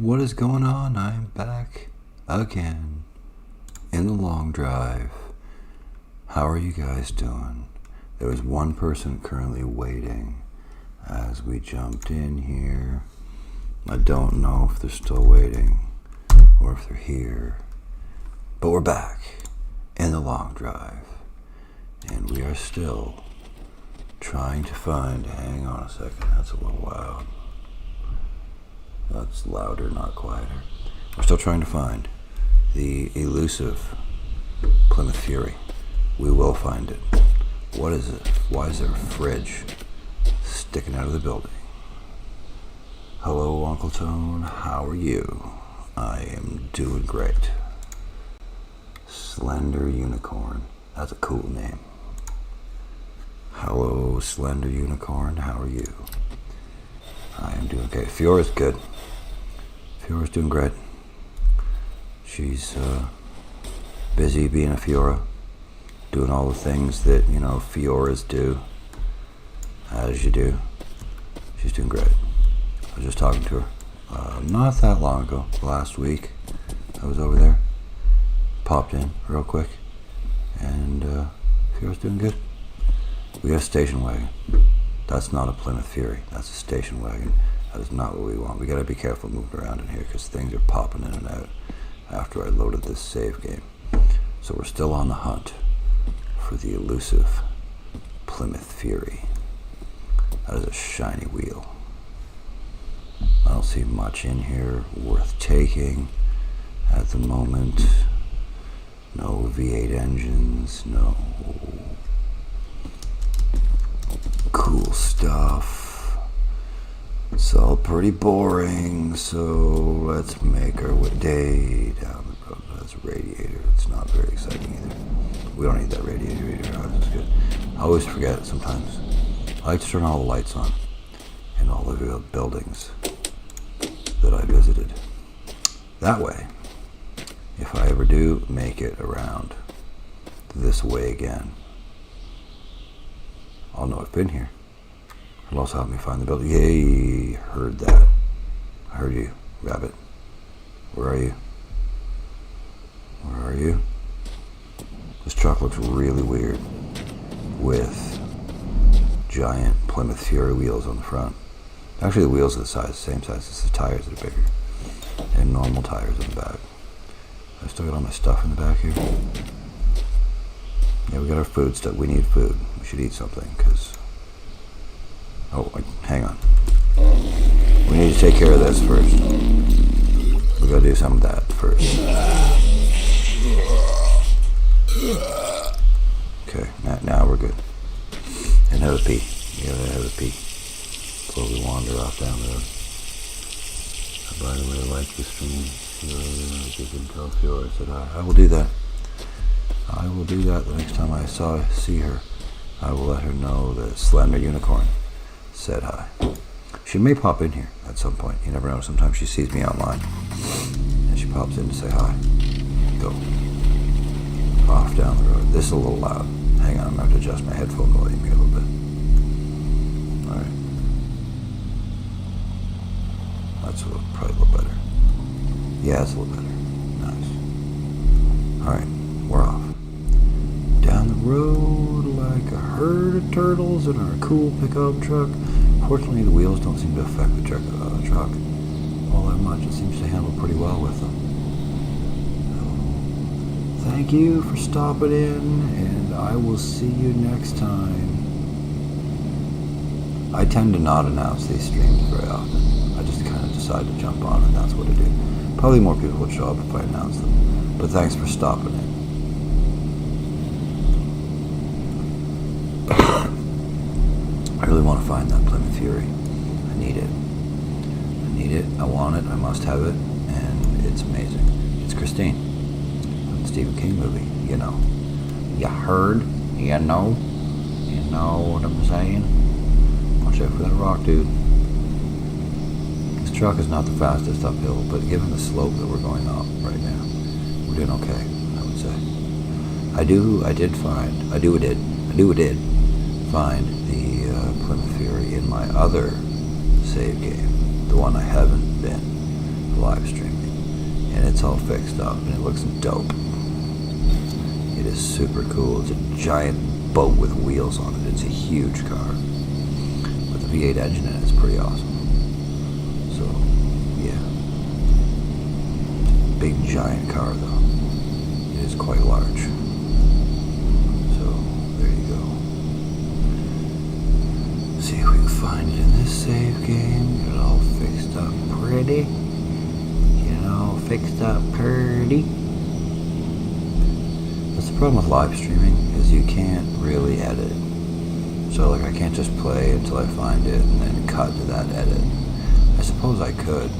What is going on? I'm back again in the long drive. How are you guys doing? There was one person currently waiting as we jumped in here. I don't know if they're still waiting or if they're here, but we're back in the long drive and we are still trying to find, hang on a second, that's a little loud. That's louder, not quieter. We're still trying to find the elusive Plymouth Fury. We will find it. What is it? Why is there a fridge sticking out of the building? Hello, Uncle Tone. How are you? I am doing great. Slender Unicorn. That's a cool name. Hello, Slender Unicorn. How are you? I am doing okay. Fiora's good. Fiora's doing great. She's busy being a Fiora, doing all the things that, you know, Fioras do, as you do. She's doing great. I was just talking to her not that long ago, last week. I was over there, popped in real quick, and Fiora's doing good. We got a station wagon. That's not a Plymouth Fury. That's a station wagon. That is not what we want. We got to be careful moving around in here because things are popping in and out after I loaded this save game. So we're still on the hunt for the elusive Plymouth Fury. That is a shiny wheel. I don't see much in here worth taking at the moment. No V8 engines, no cool stuff. It's all pretty boring, so let's make our way down the road. That's a radiator. It's not very exciting either. We don't need that radiator either. That's good. I always forget sometimes. I like to turn all the lights on in all the buildings that I visited. That way, if I ever do make it around this way again, I'll know I've been here. It'll also help me find the building. Yay, heard that. I heard you, rabbit. Where are you? Where are you? This truck looks really weird with giant Plymouth Fury wheels on the front. Actually, the wheels are the same size as the tires that are bigger. And normal tires on the back. I still got all my stuff in the back here. Yeah, we got our food stuff. We need food. We should eat something, because... Oh, hang on. We need to take care of this first. We gotta do some of that first. Okay, now we're good. And have a pee. You gotta have a pee. Before we wander off down the road. By the way, I like the stream. You can tell Fiora said hi. I will do that. I will do that the next time I see her. I will let her know that Slender Unicorn said hi. She may pop in here at some point. You never know. Sometimes she sees me online and she pops in to say hi. Go. Off down the road. This is a little loud. Hang on, I'm going to have to adjust my headphone volume here a little bit. Alright. That's probably a little better. Yeah, it's a little better. Nice. Alright, we're off. Down the road like a herd of turtles in our cool pickup truck. Fortunately, the wheels don't seem to affect the truck all that much. It seems to handle pretty well with them. Thank you for stopping in, and I will see you next time. I tend to not announce these streams very often. I just kind of decide to jump on, and that's what I do. Probably more people would show up if I announce them. But thanks for stopping in. I really want to find that Plymouth Fury. I need it. I need it. I want it. I must have it. And it's amazing. It's Christine. From the Stephen King movie. You know. You heard? You know? You know what I'm saying? Watch out for that rock, dude. This truck is not the fastest uphill, but given the slope that we're going up right now, we're doing okay, I would say. I did find the Plymouth Fury in my other save game, the one I haven't been live streaming, and it's all fixed up, and it looks dope. It is super cool. It's a giant boat with wheels on it. It's a huge car with a V8 engine in it. It's pretty awesome. So, yeah. Big giant car though. It is quite large. So, there you go. See if we can find it in this save game. Get it all fixed up pretty. Get it all fixed up pretty. That's the problem with live streaming, is you can't really edit. So like I can't just play until I find it and then cut to that edit. I suppose I could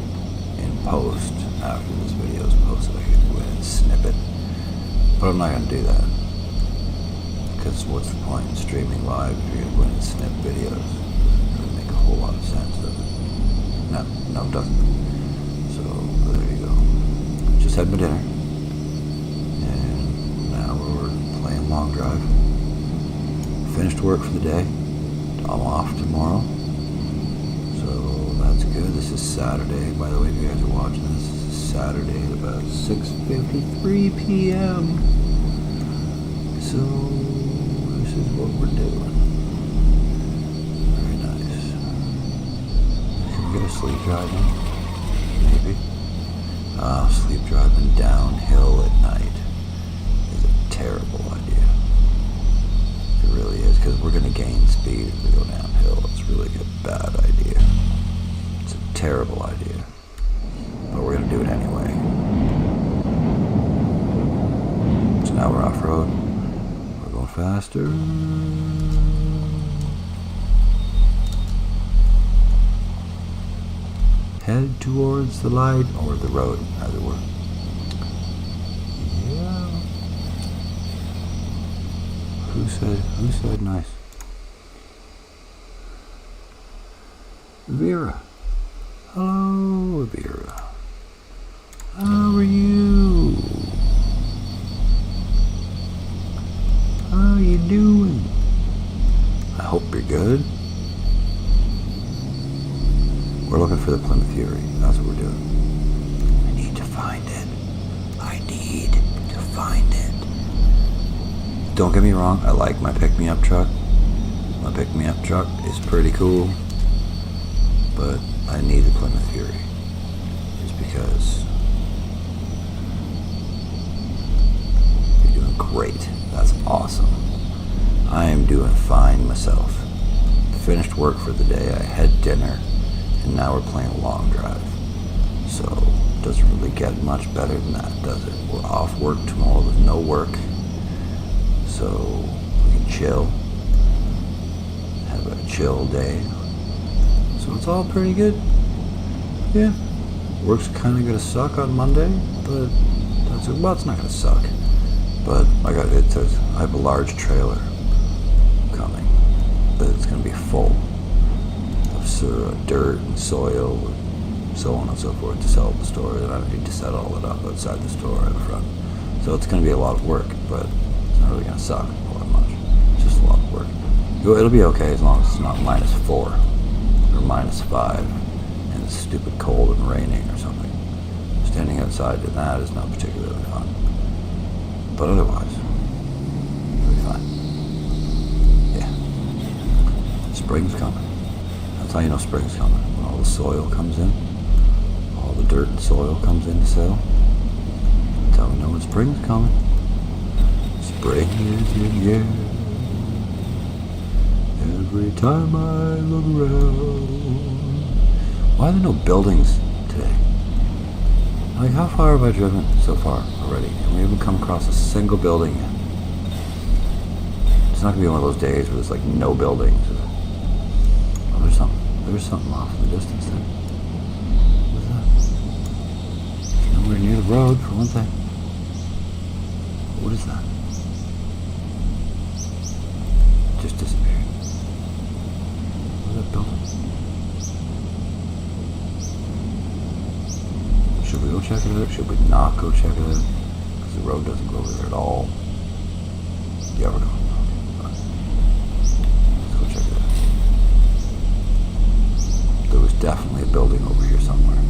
in post, after this video is posted, I could go ahead and snip it. But I'm not going to do that. Because what's the point in streaming live if you're going to go ahead and snip videos? It doesn't make a whole lot of sense, does it? No, it doesn't. So there you go. Just had my dinner. Long drive. Finished work for the day. I'm off tomorrow. So that's good. This is Saturday. By the way, if you guys are watching this is Saturday at about 6:53 p.m. So this is what we're doing. Very nice. Can we get a sleep driving? Maybe. Sleep driving downhill at night is a terrible idea. It really is, because we're going to gain speed if we go downhill. It's really a bad idea. It's a terrible idea. But we're going to do it anyway. So now we're off-road. We're going faster. Head towards the light, or the road, as it were. Yeah. Who said nice? Vera. Hello, Vera. How are you? How you doing? I hope you're good. We're looking for the Plymouth Fury. That's what we're doing. I need to find it. I need to find it. Don't get me wrong, I like my pick-me-up truck. My pick-me-up truck is pretty cool, but I need the Plymouth Fury. Just because you're doing great. That's awesome. I am doing fine myself. Finished work for the day, I had dinner, and now we're playing a long drive. So, it doesn't really get much better than that, does it? We're off work tomorrow with no work. So we can chill, have a chill day. So it's all pretty good. Yeah, work's kind of gonna suck on Monday, but it's not gonna suck. But I have a large trailer coming, but it's gonna be full of dirt and soil, and so on and so forth to sell at the store. And I need to set all it up outside the store in the front. So it's gonna be a lot of work, but it's not really going to suck all that much. It's just a lot of work. It'll be okay as long as it's not -4 or -5 and it's stupid cold and raining or something. Standing outside to that is not particularly fun. But otherwise, it'll be fine. Yeah. Spring's coming. That's how you know spring's coming. When all the soil comes in, all the dirt and soil comes in to sell. That's how we know when spring's coming. Spring is in the air. Every time I look around. Why are there no buildings today? Like, how far have I driven so far already? And we haven't come across a single building yet. It's not gonna be one of those days where there's like no buildings. Oh, there's something off in the distance there. What's that? It's nowhere near the road, for one thing. What is that? Just disappeared. What is that building? Should we go check it out? Should we not go check it out? Because the road doesn't go over there at all. Yeah, we're going. Okay. Let's go check it out. There was definitely a building over here somewhere.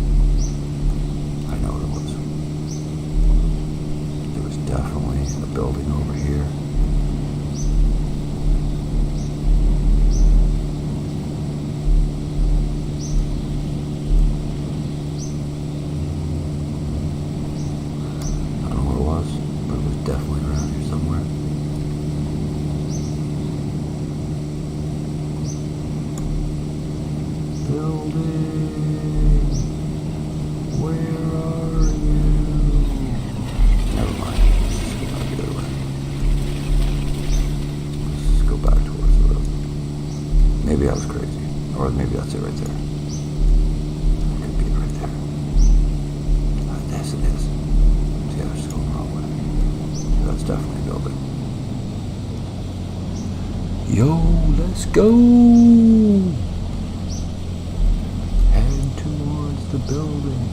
building. Where are you? Never mind. Let's go back the other way. Let's go back towards the road. Maybe I was crazy. Or maybe that's it right there. Could be right there. Yes, it is. See, I was just going the wrong way. That's definitely a building. Yo, let's go! Head towards the building.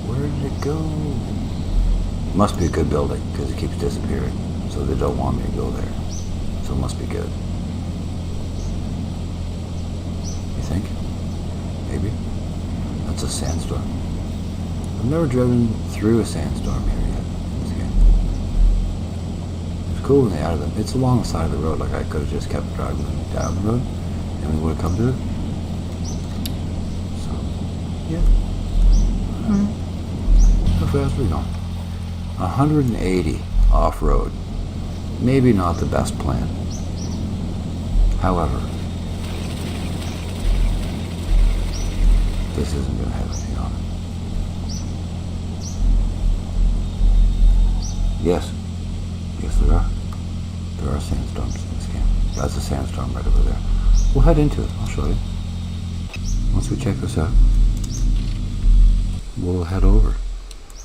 Where did it go? Must be a good building, because it keeps disappearing. So they don't want me to go there. So it must be good. You think? Maybe? That's a sandstorm. I've never driven through a sandstorm here yet in this game. It's cool when they added them. It's along the side of the road, like I could have just kept driving down the road and we would have come to it. So, yeah. Alright. How fast are we going? 180 off-road. Maybe not the best plan. However, this isn't going to have anything on it. Yes. Yes, there are. There are sandstorms in this game. That's a sandstorm right over there. We'll head into it. I'll show you. Once we check this out, we'll head over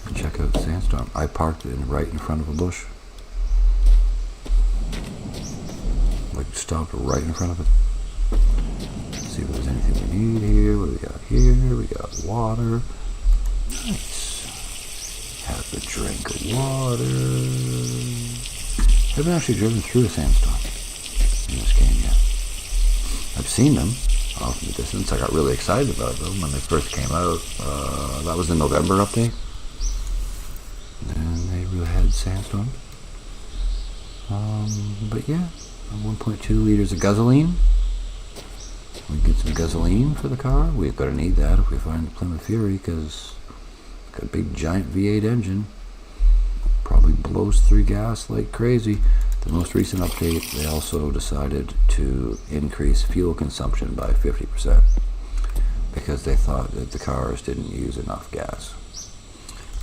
and check out the sandstorm. I parked it right in front of a bush. Like, stopped right in front of it. Let's see if there's anything we need here. What do we got here? We got water. Nice. Have a drink of water. Haven't actually driven through a sandstorm in this game yet. I've seen them off in the distance. I got really excited about them when they first came out. That was the November update. And they really had sandstorms. But yeah, 1.2 liters of gasoline. We get some gasoline for the car. We're going to need that if we find the Plymouth Fury, because it's got a big giant V8 engine. Probably blows through gas like crazy. The most recent update, they also decided to increase fuel consumption by 50% because they thought that the cars didn't use enough gas.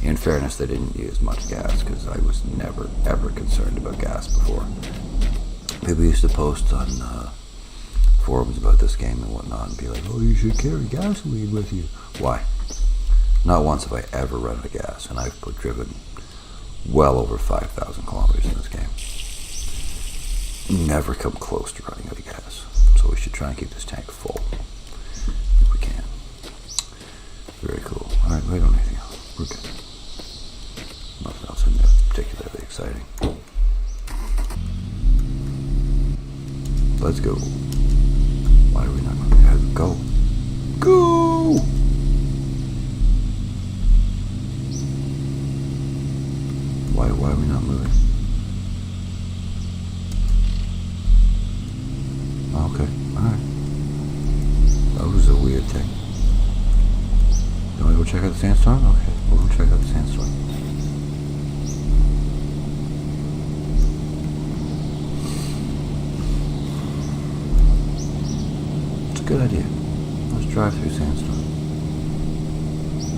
In fairness, they didn't use much gas, because I was never ever concerned about gas before. People used to post on forums about this game and whatnot and be like, oh, you should carry gasoline with you. Why? Not once have I ever run out of gas, and I've driven well over 5,000 kilometers in this game. Never come close to running out of gas. So we should try and keep this tank full if we can. Very cool. Alright, we don't need anything else. We're good. Nothing else in there particularly exciting. Let's go. Why are we not going to go? Go! Why are we not moving? Okay, alright. That was a weird thing. You want to go check out the sandstorm? Okay, we'll go check out the sandstorm. It's a good idea. Let's drive through sandstorm.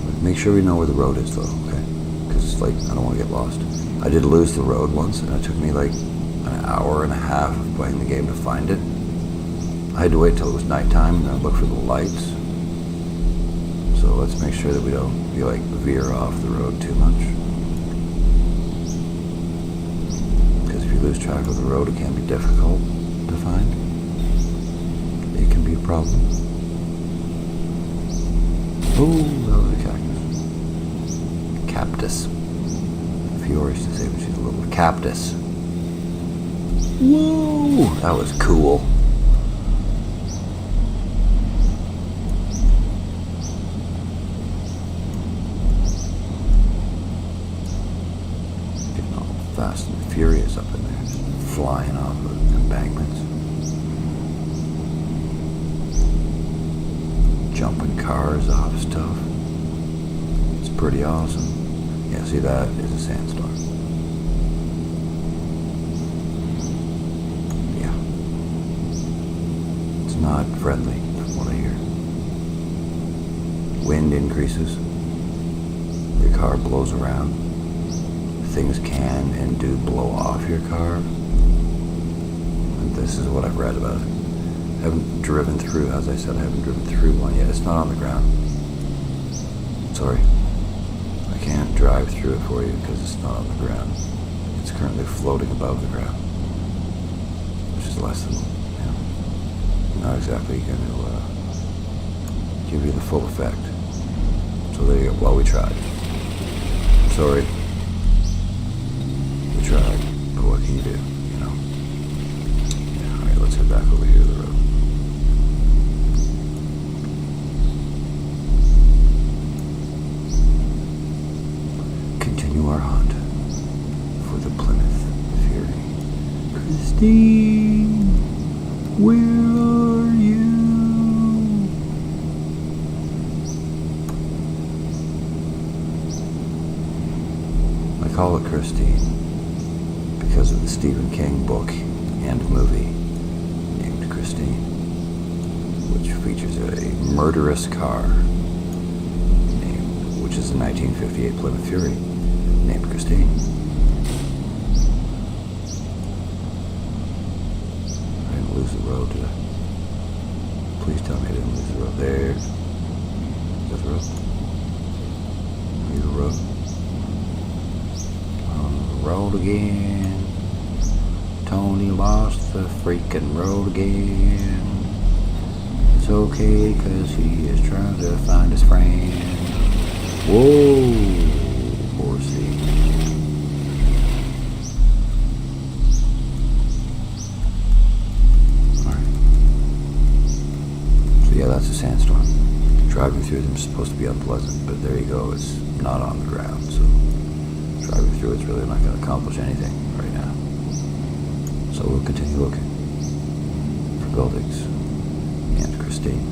But make sure we know where the road is though, okay? Because it's like, I don't want to get lost. I did lose the road once, and it took me like an hour and a half of playing the game to find it. I had to wait till it was nighttime and then look for the lights. So let's make sure that we don't veer off the road too much. Because if you lose track of the road, it can be difficult to find. It can be a problem. Oh, that was a cactus. Cactus. Fiora used to say when she's a little cactus. Whoa! That was cool. Fast and furious up in there, just flying off of embankments, jumping cars off stuff. It's pretty awesome. Yeah, see, that is a sandstorm. Yeah, it's not friendly from what I hear. wind increases, your car blows around. Things can and do blow off your car. And this is what I've read about it. I haven't driven through, as I said, I haven't driven through one yet. It's not on the ground. Sorry. I can't drive through it for you because it's not on the ground. It's currently floating above the ground, which is less than, not exactly going to give you the full effect. So there you go. Well, we tried. I'm sorry. We tried, but what can you do, Yeah, alright, let's head back over here to the road. Continue our hunt for the Plymouth Fury. Christine, where are you? I call it Christine because of the Stephen King book and movie named Christine, which features a murderous car which is the 1958 Plymouth Fury named Christine. I didn't lose the road, did I? Please tell me I didn't lose the road. There. Is that the road? Here's the road. On the road again. Tony lost the freaking road again. It's okay, cause he is trying to find his friend. Whoa, horsey. Alright. So yeah, that's a sandstorm. Driving through them is supposed to be unpleasant, but there you go, it's not on the ground, so driving through it's really not going to accomplish anything right now. So we'll continue looking for buildings and Christine.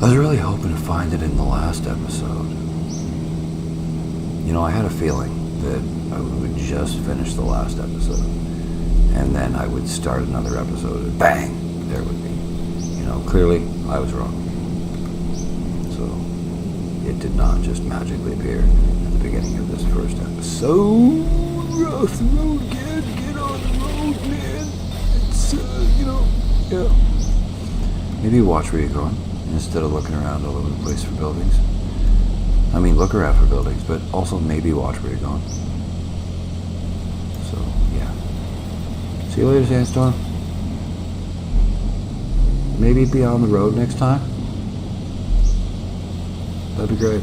I was really hoping to find it in the last episode. I had a feeling that I would just finish the last episode, and then I would start another episode, and bang, there it would be. Clearly, I was wrong. So, it did not just magically appear at the beginning of this first episode. Off the road again, get on the road, man. It's, yeah. Maybe watch where you're going, instead of looking around all over the place for buildings. I mean, look around for buildings, but also maybe watch where you're going. So, yeah. See you later, Sandstorm. Maybe be on the road next time. That'd be great.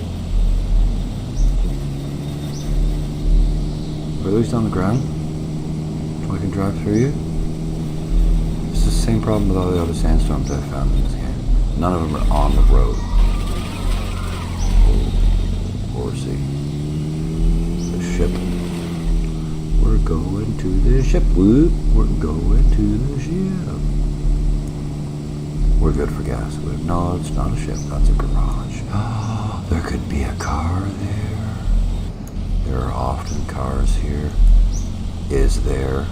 Or at least on the ground, so I can drive through you. It's the same problem with all the other sandstorms I've found in this game. None of them are on the road. Oh, horsey. The ship. We're going to the ship. Whoop. We're going to the ship. We're good for gas. No, it's not a ship. That's a garage. There could be a car there. There are often cars here. Is there?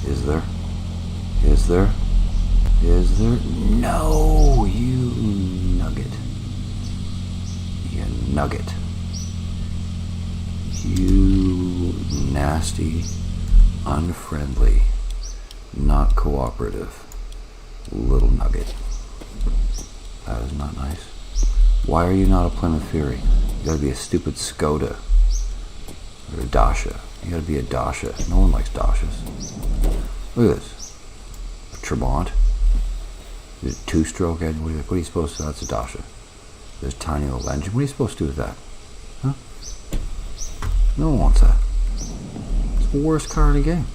Is there? Is there? Is there? No, you nugget. You nugget. You nasty, unfriendly, not cooperative little nugget. That is not nice. Why are you not a Plymouth Fury? You gotta be a stupid Skoda. Or a Dacia. You gotta be a Dacia. No one likes Dacias. Look at this. A Trabant. Is it a two-stroke engine? What are you supposed to do? That's a Dacia. There's a tiny little engine. What are you supposed to do with that? Huh? No one wants that. It's the worst car in the game.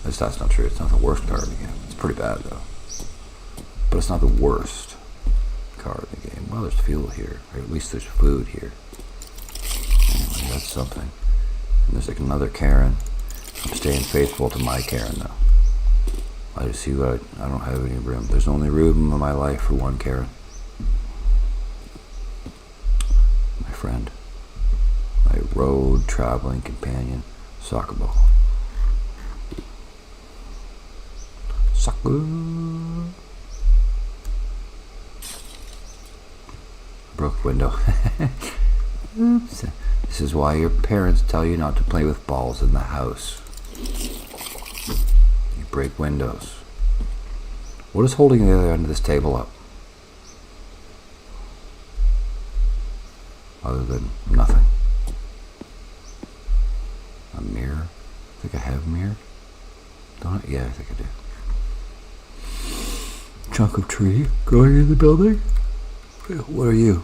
That's not true. It's not the worst car in the game. It's pretty bad, though. But it's not the worst car in the game. Well, there's fuel here. Or at least there's food here. Anyway, that's something. And there's like another Karen. I'm staying faithful to my Karen, though. I just see what I don't have any room. There's only room in my life for one Karen. My friend. My road traveling companion. Soccer ball. Soccer. break window. Oops. This is why your parents tell you not to play with balls in the house. You break windows. What is holding the other end of this table up? Other than nothing. A mirror? I think I have a mirror. Don't I? Yeah, I think I do. Chunk of tree growing in the building? What are you?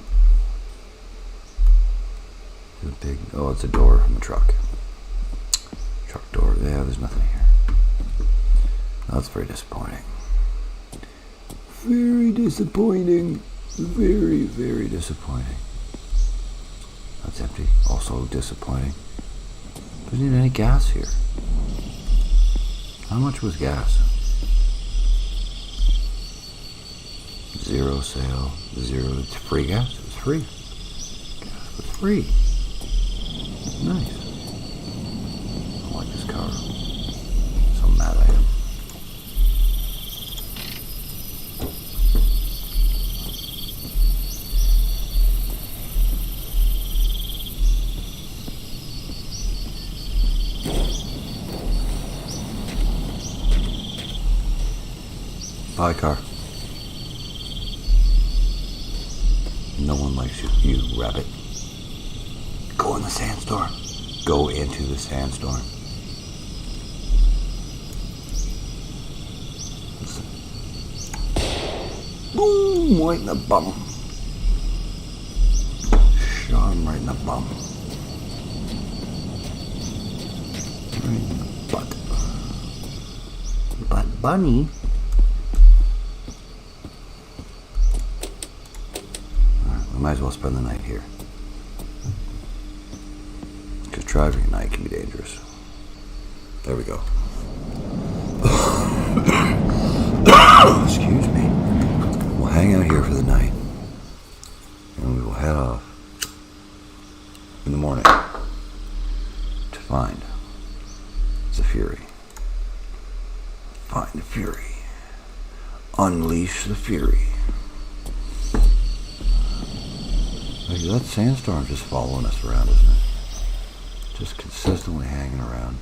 A big, oh, it's a door from a truck. Truck door. Yeah, there's nothing here. That's very disappointing. Very disappointing. Very, very disappointing. That's empty. Also disappointing. There's not any gas here. How much was gas? 0 sale. 0. It's free gas. It was free. Gas was free. Nice. I like this car. So mad I am. Bye, car. No one likes you, you rabbit. Go in the sandstorm. Go into the sandstorm. Listen. Boom! Right in the bum. Shot him right in the bum. Right in the butt. Butt bunny. Might as well spend the night here. Because driving at night can be dangerous. There we go. Excuse me. We'll hang out here for the night. And we will head off in the morning to find the Fury. Find the Fury. Unleash the Fury. That sandstorm just following us around, isn't it? Just consistently hanging around.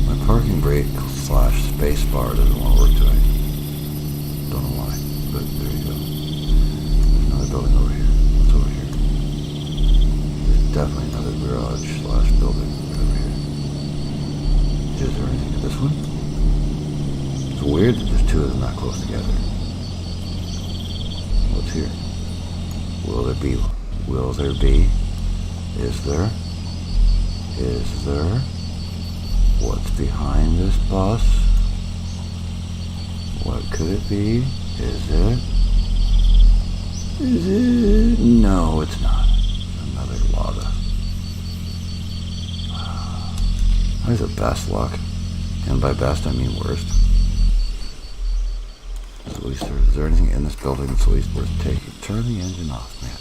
My parking brake / space bar doesn't want to work today. Don't know why, but there you go. There's another building over here. What's over here? There's definitely another garage / building over here. Is there anything to this one? It's weird that there's two of them not close together. What's here? Will there be? Will there be? Is there? Is there? What's behind this bus? What could it be? Is it? Is it? No, it's not. Another Lada. That's the best luck. And by best, I mean worst. At least is there anything in this building that's at least worth taking? Turn the engine off, man.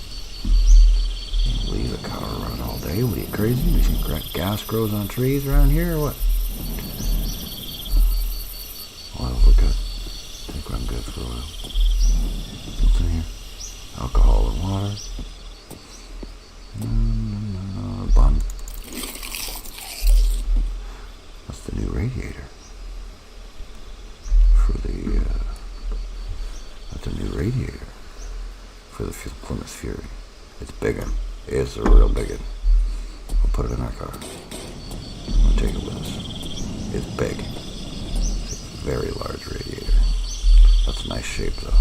Leave the car running all day. What are you, crazy? You think gas grows on trees around here or what? Oil, we're good. I think I'm good for oil. What's in here? Alcohol and water. Bun. That's the new radiator. For the, that's a new radiator. For the Plymouth Fury. It's biggin'. It's a real biggin'. We'll put it in our car. We'll take it with us. It's big. It's a very large radiator. That's a nice shape though.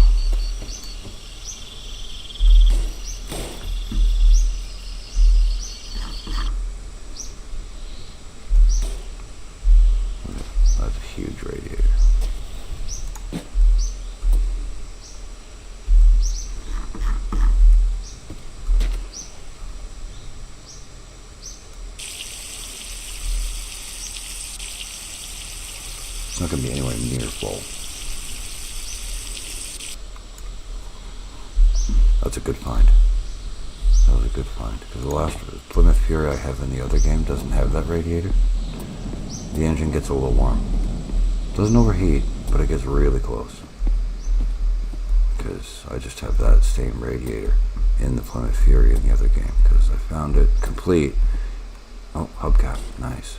That's a huge radiator. It's not going to be anywhere near full. That's a good find. That was a good find. Because the last Plymouth Fury I have in the other game doesn't have that radiator. the engine gets a little warm. Doesn't overheat, but it gets really close. Because I just have that same radiator in the Plymouth Fury in the other game, because I found it complete. Oh, hubcap, nice.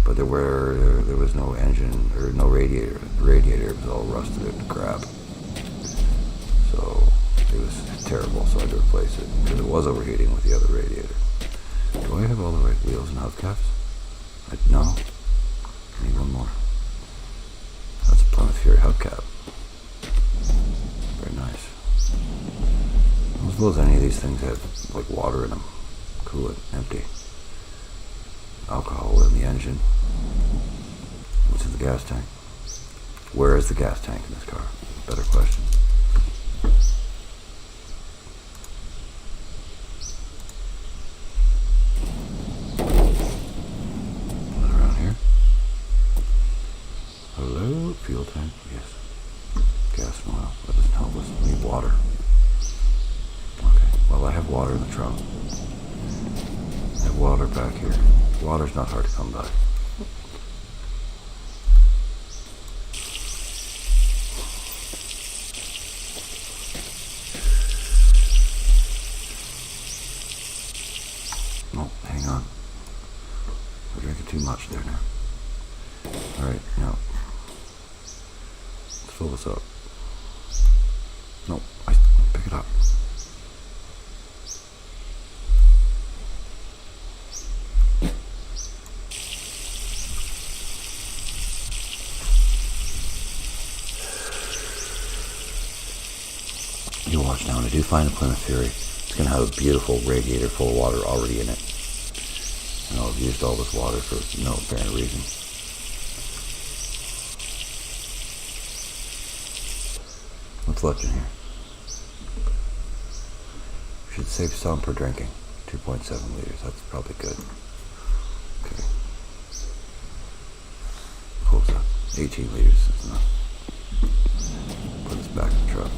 But there was no engine or no radiator. The radiator was all rusted into crap. So it was terrible, so I had to replace it because it was overheating with the other radiator. Do I have all the right wheels and hubcaps? No. I need one more. That's a Plymouth Fury hubcap. Very nice. I don't suppose any of these things have like water in them. Coolant, empty. Alcohol in the engine. What's in the gas tank? Where is the gas tank in this car? Better question. Around here. Hello, fuel tank. Yes. Gas and oil. That doesn't help us. We need water. Okay. Well, I have water in the trunk. I have water back here. Water's not hard to come by. Oh, hang on. I'm drinking too much there now. Alright, now. Let's fill this up. No, pick it up. You watch now, when I do find the Plymouth Fury, it's going to have a beautiful radiator full of water already in it. And I've used all this water for no apparent reason. What's left in here? We should save some per drinking. 2.7 liters, that's probably good. Okay. Close up. 18 liters, that's enough. Put this back in the truck.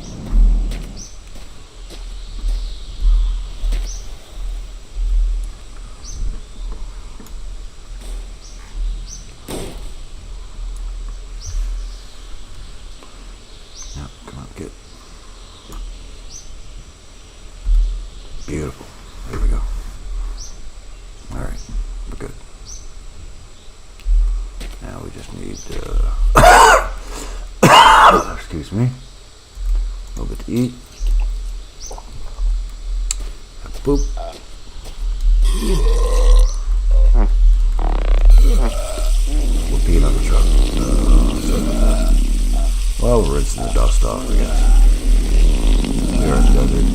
Beautiful. There we go. Alright, we're good. Now we just need, excuse me, a little bit to eat. Boop. We're peeing on the truck. Well, we're rinsing the dust off, I guess. We are in the desert.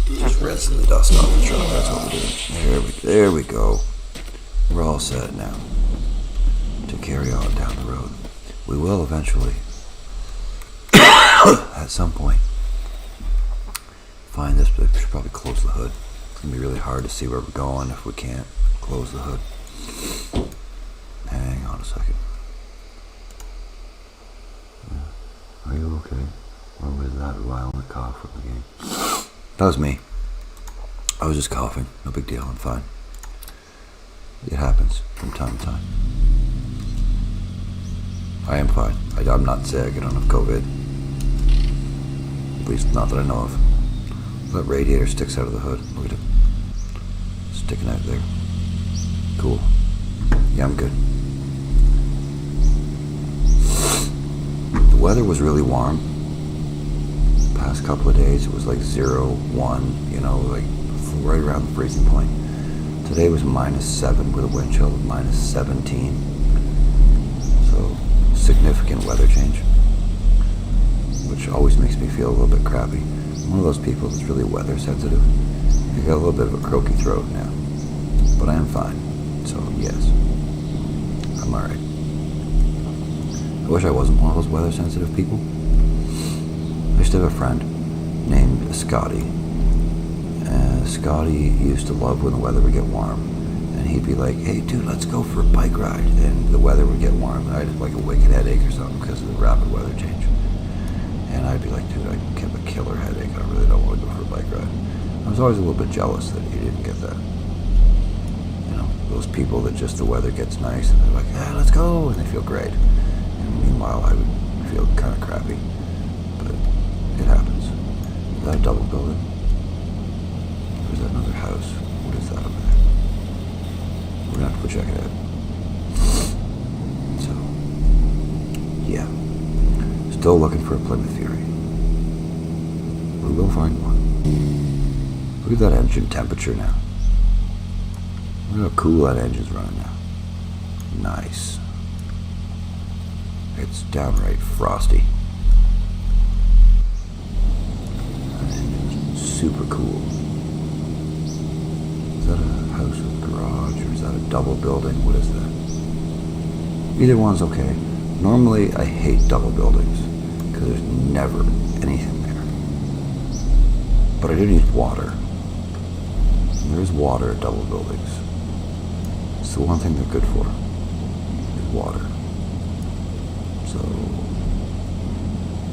Just rinsing the dust off the truck, that's what we're doing. There we go. We're all set now to carry on down the road. We will eventually, at some point, find this, but we should probably close the hood. It's going to be really hard to see where we're going if we can't close the hood. Hang on a second. Are you okay? Or was that violent cough from the game? That was me. I was just coughing. No big deal. I'm fine. It happens from time to time. I am fine. I'm not sick. I don't have COVID. At least not that I know of. That radiator sticks out of the hood. Look at it. Sticking out there. Cool. Yeah, I'm good. The weather was really warm. Past couple of days it was like 0, 1, you know, like right around the freezing point. Today was -7 with a wind chill of -17. So significant weather change, which always makes me feel a little bit crappy. I'm one of those people that's really weather sensitive. I got a little bit of a croaky throat now, but I am fine. So yes, I'm alright. I wish I wasn't one of those weather sensitive people. I used to have a friend named Scotty. Scotty used to love when the weather would get warm. And he'd be like, hey dude, let's go for a bike ride. And the weather would get warm. And I'd have like a wicked headache or something because of the rapid weather change. And I'd be like, dude, I have a killer headache. I really don't want to go for a bike ride. I was always a little bit jealous that he didn't get that. those people that just the weather gets nice and they're like, yeah, let's go, and they feel great. And meanwhile, I would feel kind of crappy. But it happens. Is that a double building? Or is that another house? What is that over there? We're gonna have to go check it out. So, yeah. Still looking for a Plymouth Fury. We will find one. Look at that engine temperature now. Look how cool that engine's running now. Nice. It's downright frosty. That engine's super cool. Is that a house with a garage, or is that a double building? What is that? Either one's okay. Normally, I hate double buildings because there's never anything there. But I do need water. And there's water at double buildings. It's the one thing they're good for, is water. So,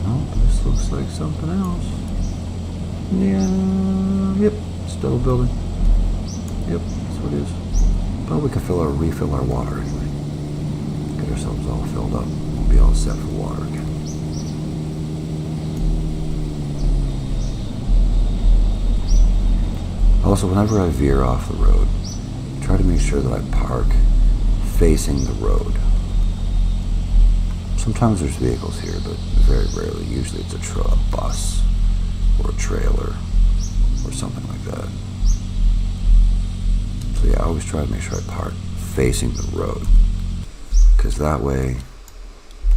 no, this looks like something else. Yeah, yep, it's double building. Yep, that's what it is. But we can refill our water anyway. Get ourselves all filled up. We'll be all set for water again. Also, whenever I veer off the road, try to make sure that I park facing the road. Sometimes there's vehicles here, but very rarely. Usually it's a bus or a trailer or something like that. So yeah, I always try to make sure I park facing the road, because that way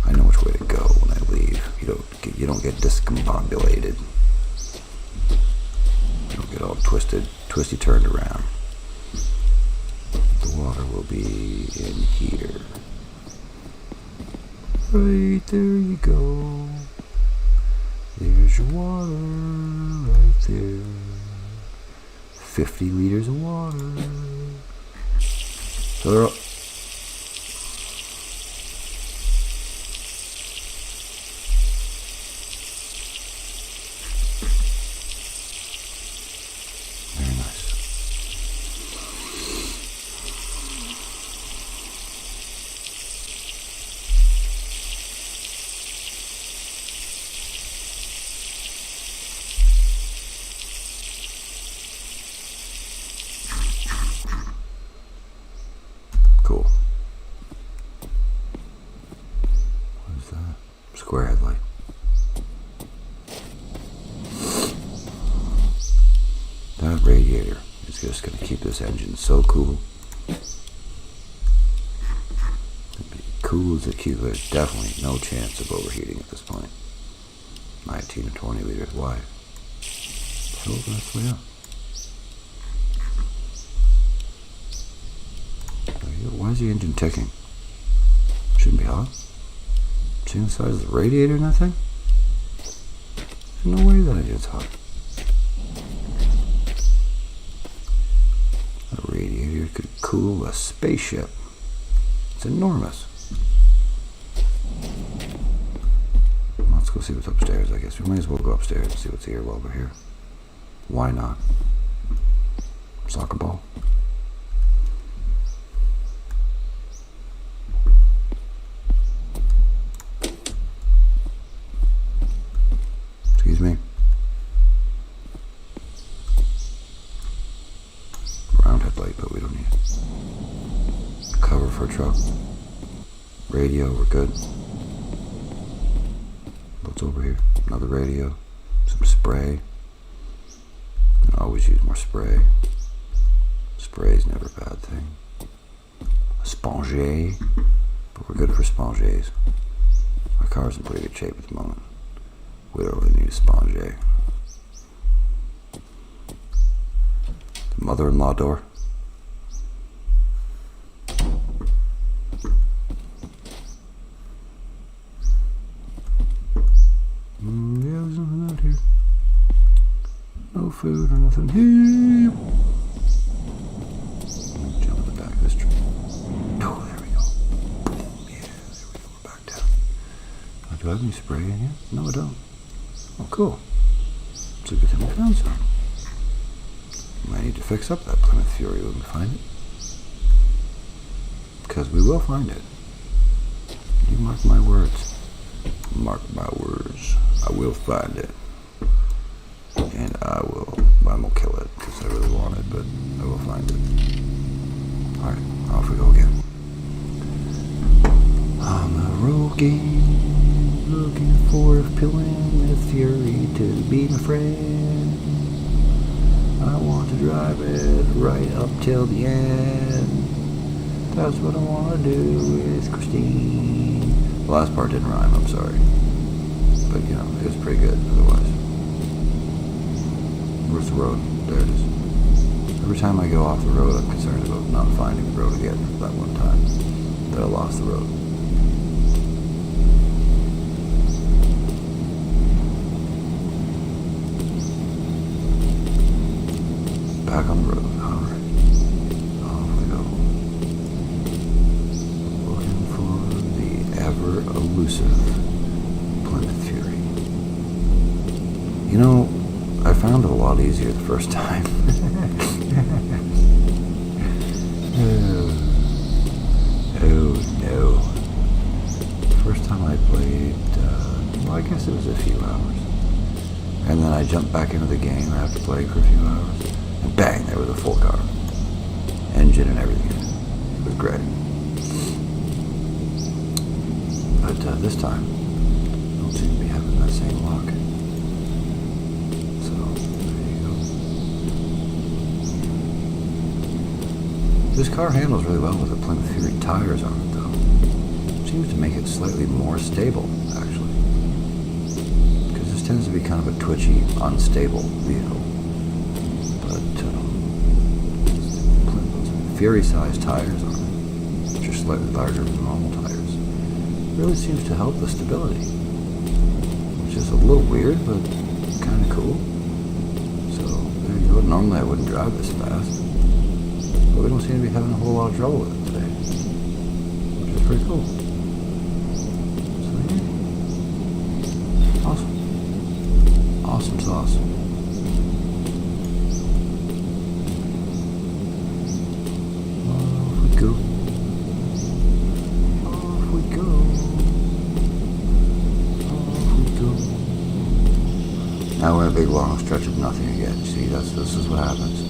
I know which way to go when I leave. You don't get discombobulated. You don't get all twisty turned around. The water will be in here. Right there you go. There's your water right there. 50 liters of water. So they're all... Very nice. Cool. What is that? Square headlight. That radiator is just going to keep this engine so cool. It'll be cool as a cube. There's definitely no chance of overheating at this point. 19 or 20 liters wide. So that's the way up. Why is the engine ticking? Shouldn't be hot. See the size of the radiator in that thing? There's no way that engine's hot. A radiator could cool a spaceship. It's enormous. Let's go see what's upstairs, I guess. We might as well go upstairs and see what's here while we're here. Why not? Soccer ball. Excuse me. Round headlight, but we don't need it. Cover for a truck. Radio, we're good. What's over here? Another radio. Some spray. I always use more spray. Spray is never a bad thing. A sponge, but we're good for sponges. Our car's in pretty good shape at the moment. We don't really need a sponge. The mother-in-law door. Yeah, there's nothing out here. No food or nothing here. Jump in the back of this tree. Oh, there we go. Boom. Yeah, there we go. We're back down. Do I have any spray in here? No, I don't. Oh, cool. It's a good thing we found some. Might need to fix up that Plymouth Fury when we find it. Because we will find it. You mark my words. Mark my words. I will find it. And I won't kill it because I really want it, but I will find it. Alright, off we go again. On the road again, looking for a Plymouth Fury to be my friend. I want to drive it right up till the end. That's what I want to do with Christine. The last part didn't rhyme, I'm sorry. But, you know, it was pretty good otherwise. Where's the road? There it is. Every time I go off the road, I'm concerned about not finding the road again. That one time that I lost the road. Back on the road. Alright. Off we go. Looking for the ever elusive Plymouth Fury. You know, I found it a lot easier the first time. Oh no. The first time I played, well, I guess it was a few hours. And then I jumped back into the game after playing for a few hours. And bang, there was a full car. Engine and everything in it. It was great. But this time, I don't seem to be having that same luck. So, there you go. This car handles really well with the Plymouth Fury tires on it, though. It seems to make it slightly more stable, actually. Because this tends to be kind of a twitchy, unstable vehicle. Fury-sized tires on it, which are slightly larger than normal tires, really seems to help the stability, which is a little weird, but kind of cool. So there you go. Normally I wouldn't drive this fast, but we don't seem to be having a whole lot of trouble with it today, which is pretty cool. So yeah, awesome, awesome sauce. Go. Off we go. Off we go. Now we're in a big long stretch of nothing again. See, this is what happens.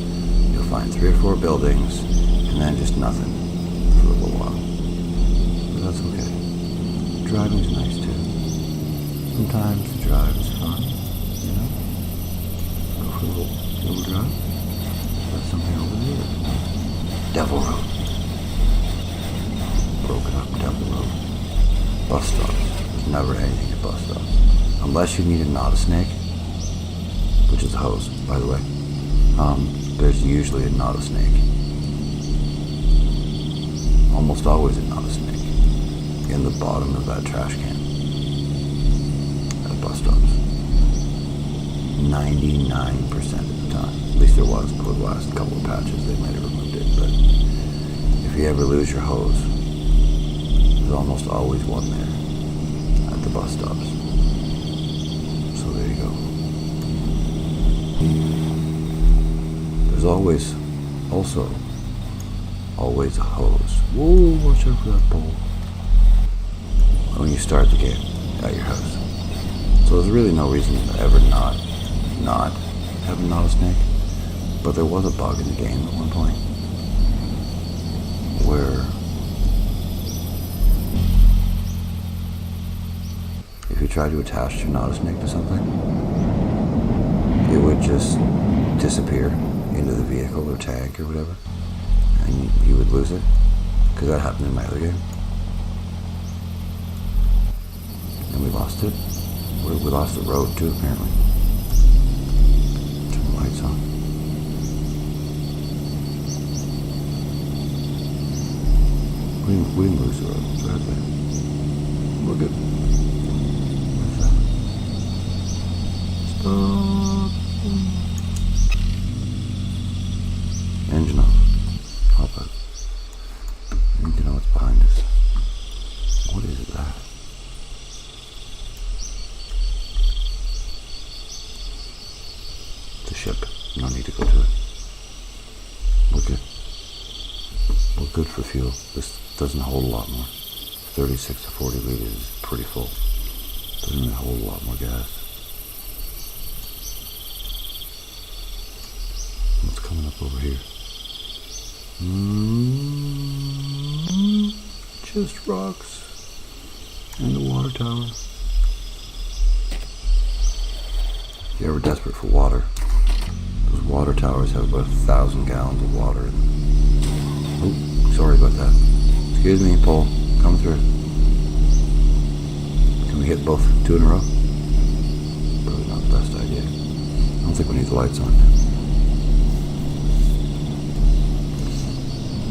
You'll find 3 or 4 buildings and then just nothing for a little while. But that's okay. Driving's nice too. Sometimes the drive is fun, you know? Go for a little drive. That's something over there. Devil Road. Broken up down the road. Bus stops. There's never anything at bus stops. Unless you need a not a snake, which is a hose, by the way. There's usually a not a snake. Almost always a not a snake. In the bottom of that trash can. At bus stops. 99% of the time. At least there was for the last couple of patches. They might have removed it, but if you ever lose your hose, there's almost always one there at the bus stops. So there you go. There's always a hose. Whoa, watch out for that pole. When you start the game at your house. So there's really no reason to ever not have a not a snake. But there was a bug in the game at one point where if you tried to attach your not a snake to something, it would just disappear into the vehicle or tank or whatever, and you would lose it, because that happened in my other game. And we lost it. We lost the road too, apparently. Turn the lights on. We didn't lose the road. It's right there. We're good. Stop. Engine off. Hop out. I need to know what's behind us. What is that? It's a ship. No need to go to it. We're good. We're good for fuel. This doesn't hold a lot more. 36 to 40 liters is pretty full. Doesn't really hold a lot more gas. What's coming up over here? Just rocks and the water tower. If you're ever desperate for water, those water towers have about 1,000 gallons of water in them. Oh, sorry about that. Excuse me, Paul. Coming through. Can we hit both 2 in a row? Probably not the best idea. I don't think we need the lights on.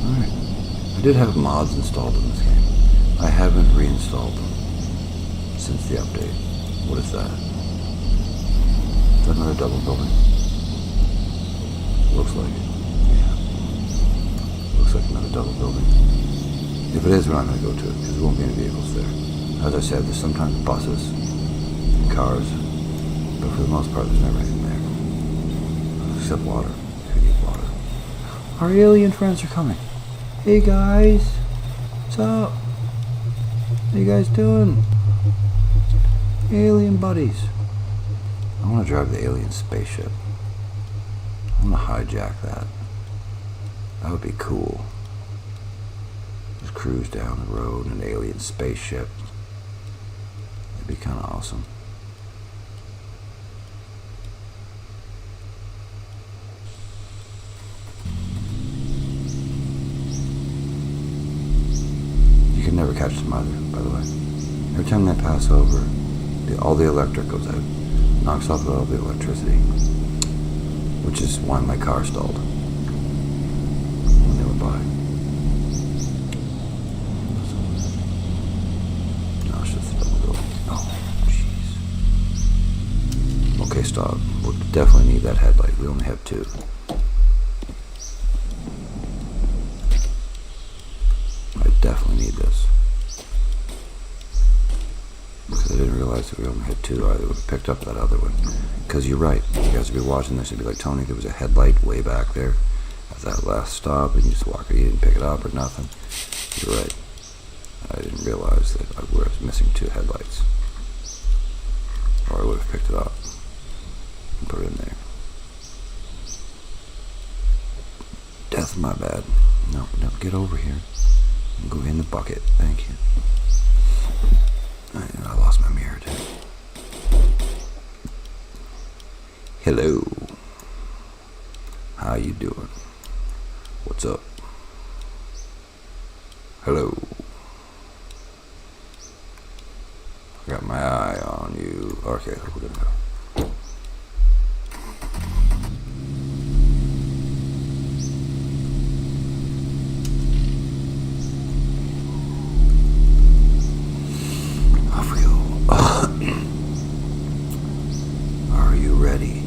Alright. I did have mods installed in this game. I haven't reinstalled them since the update. What is that? Is that another double building? Looks like it. Yeah. Looks like another double building. If it is, we're not going to go to it because there won't be any vehicles there. As I said, there's sometimes buses and cars, but for the most part, there's never anything there. Except water. If you need water. Our alien friends are coming. Hey guys. What's up? How you guys doing? Alien buddies. I want to drive the alien spaceship. I want to hijack that. That would be cool. Just cruise down the road in an alien spaceship. It'd be kind of awesome. You can never catch them either, by the way. Every time they pass over, all the electric goes out. Knocks off all the electricity. Which is why my car stalled when they were by. No, it's just a double building. Oh, jeez. Okay, stop. We'll definitely need that headlight. We only have 2. I definitely need this. Because I didn't realize that we only had 2. I would have picked up that other one. Because you're right. You guys would be watching this and be like, Tony, there was a headlight way back there at that last stop, and you just walk it. You didn't pick it up or nothing. You're right. I didn't realize that I was missing 2 headlights. Or I would have picked it up and put it in there. Death, my bad. No, get over here. Go in the bucket. Thank you. I lost my mirror too. Hello. How you doing? What's up? Hello. I got my eye on you. Okay, we're gonna go. Are you ready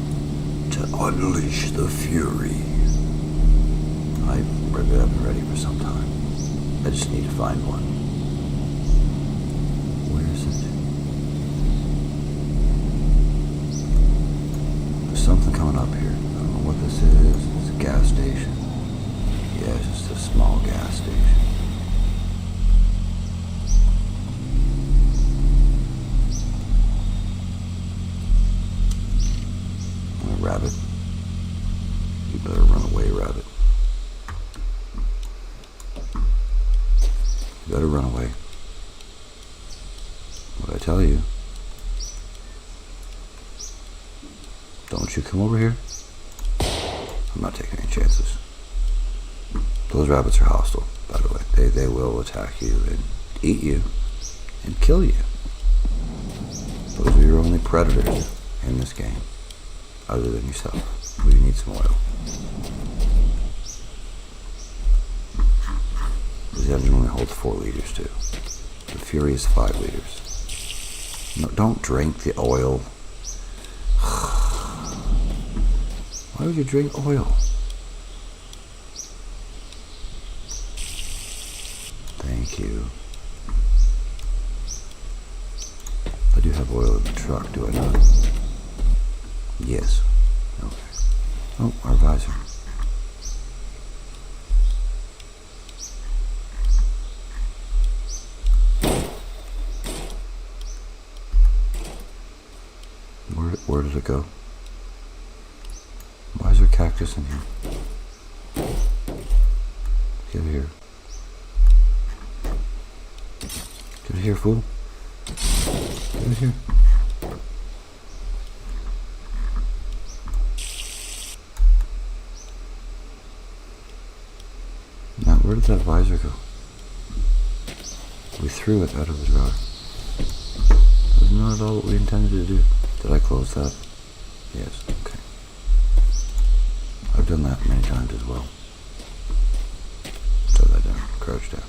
to unleash the fury? I've been ready for some time. I just need to find one. Where is it? There's something coming up here. I don't know what this is. It's a gas station. Yeah, it's just a small gas station. Rabbit. You better run away, rabbit. You better run away. What'd I tell you? Don't you come over here. I'm not taking any chances. Those rabbits are hostile, by the way. They will attack you and eat you and kill you. Those are your only predators in this game. Other than yourself. We need some oil. This engine only holds 4 liters too. The Fury is 5 liters. No, don't drink the oil. Why would you drink oil? Thank you. I do have oil in the truck, do I not? Yes. Okay. Oh, our visor. Where did it go? Why is there cactus in here? Get here. Get here, fool. Get here. Now, where did that visor go? We threw it out of the drawer. That's not at all what we intended to do. Did I close that? Yes, okay. I've done that many times as well. Set that down, crouch down.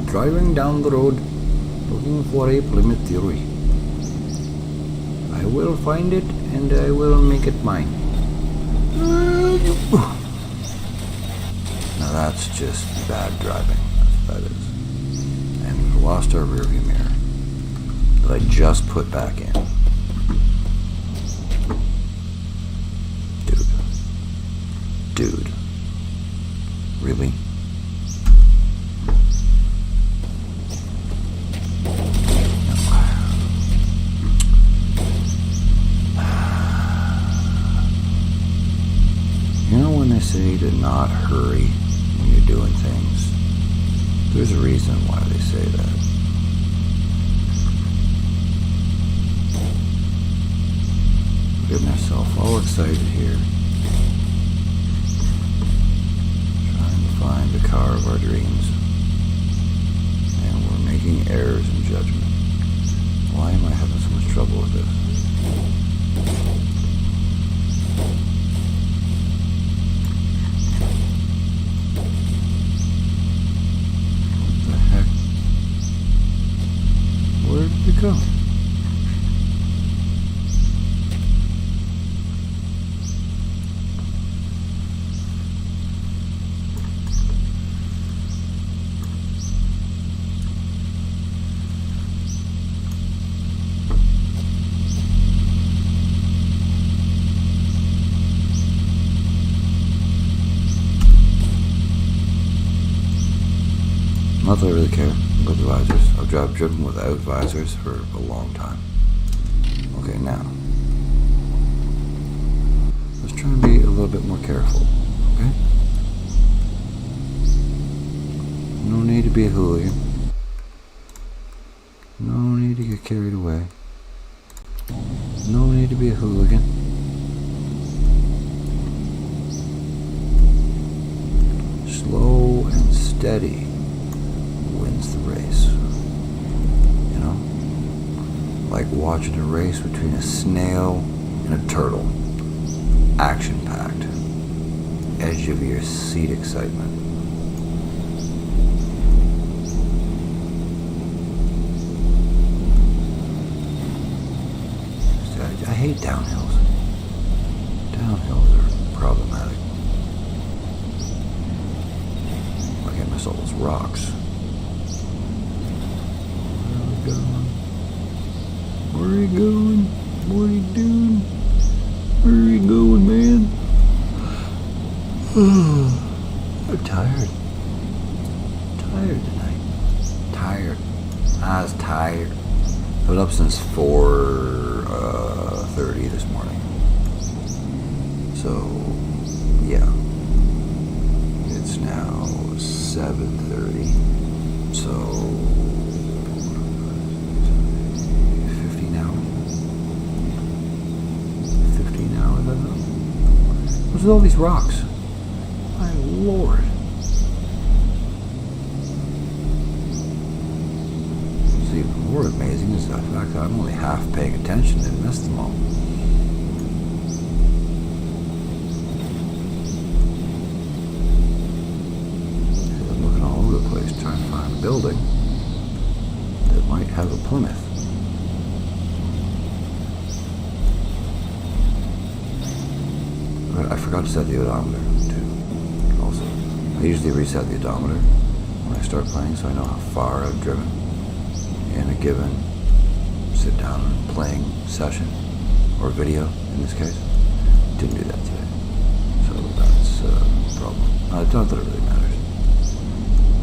Driving down the road, looking for a Plymouth Fury. I will find it and I will make it mine. Now that's just bad driving. That is. And we lost our rearview mirror that I just put back in. Dude. Really? Say to not hurry when you're doing things. There's a reason why they say that. We're getting ourselves all excited here. Trying to find the car of our dreams. And we're making errors in judgment. Why am I having so much trouble with this? Where did it go? Not that I really care about the visors. I've driven without visors for a long time. Okay, now let's try and be a little bit more careful, okay? No need to be a hooligan. No need to get carried away. No need to be a hooligan. Slow and steady wins the race. You know? Like watching a race between a snail and a turtle. Action-packed. Edge of your seat excitement. I hate downhills. Downhills are problematic. I get myself those rocks. Where are we going? Where are you going? What are you doing? Where are you going, man? I'm tired. Tired tonight. Tired. I was tired. I've been up since 4:30 this morning. So, yeah. It's now 7:30. So, 15 hours. 15 hours, I don't know. What's with all these rocks? My lord. What's even more amazing is the fact that I'm only half paying attention and missed them all. building that might have a Plymouth. I forgot to set the odometer too. Also, I usually reset the odometer when I start playing, so I know how far I've driven in a given sit down and playing session or video in this case. Didn't do that today, so that's a problem. Not that it really matters.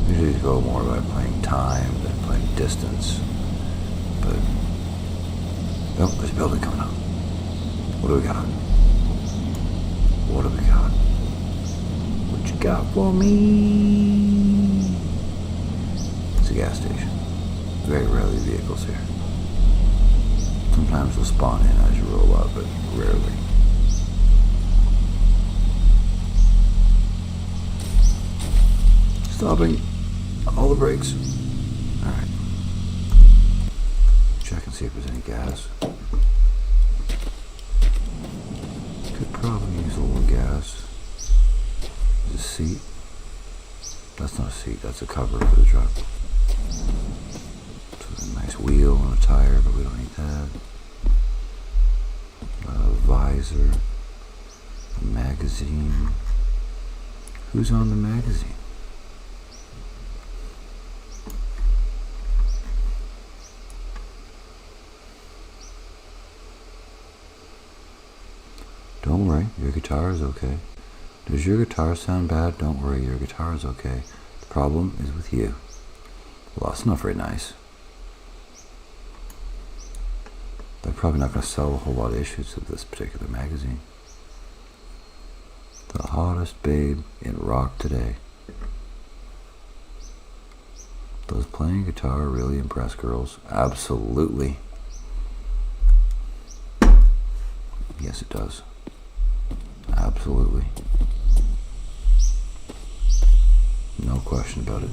Usually go more by playing time than playing distance, but oh, there's a building coming up. What do we got? What do we got? What you got for me? It's a gas station. Very rarely vehicles here. Sometimes they'll spawn in as you roll up, but rarely. Stopping. All the brakes. Alright. Check and see if there's any gas. Could probably use a little gas. There's a seat. That's not a seat, that's a cover for the truck. So a nice wheel and a tire, but we don't need that. A visor. A magazine. Who's on the magazine? Don't worry, your guitar is okay. Does your guitar sound bad? Don't worry, your guitar is okay. The problem is with you. Well, that's not very nice. They're probably not going to sell a whole lot of issues of this particular magazine. The hottest babe in rock today. Does playing guitar really impress girls? Absolutely. Yes, it does. Absolutely. No question about it.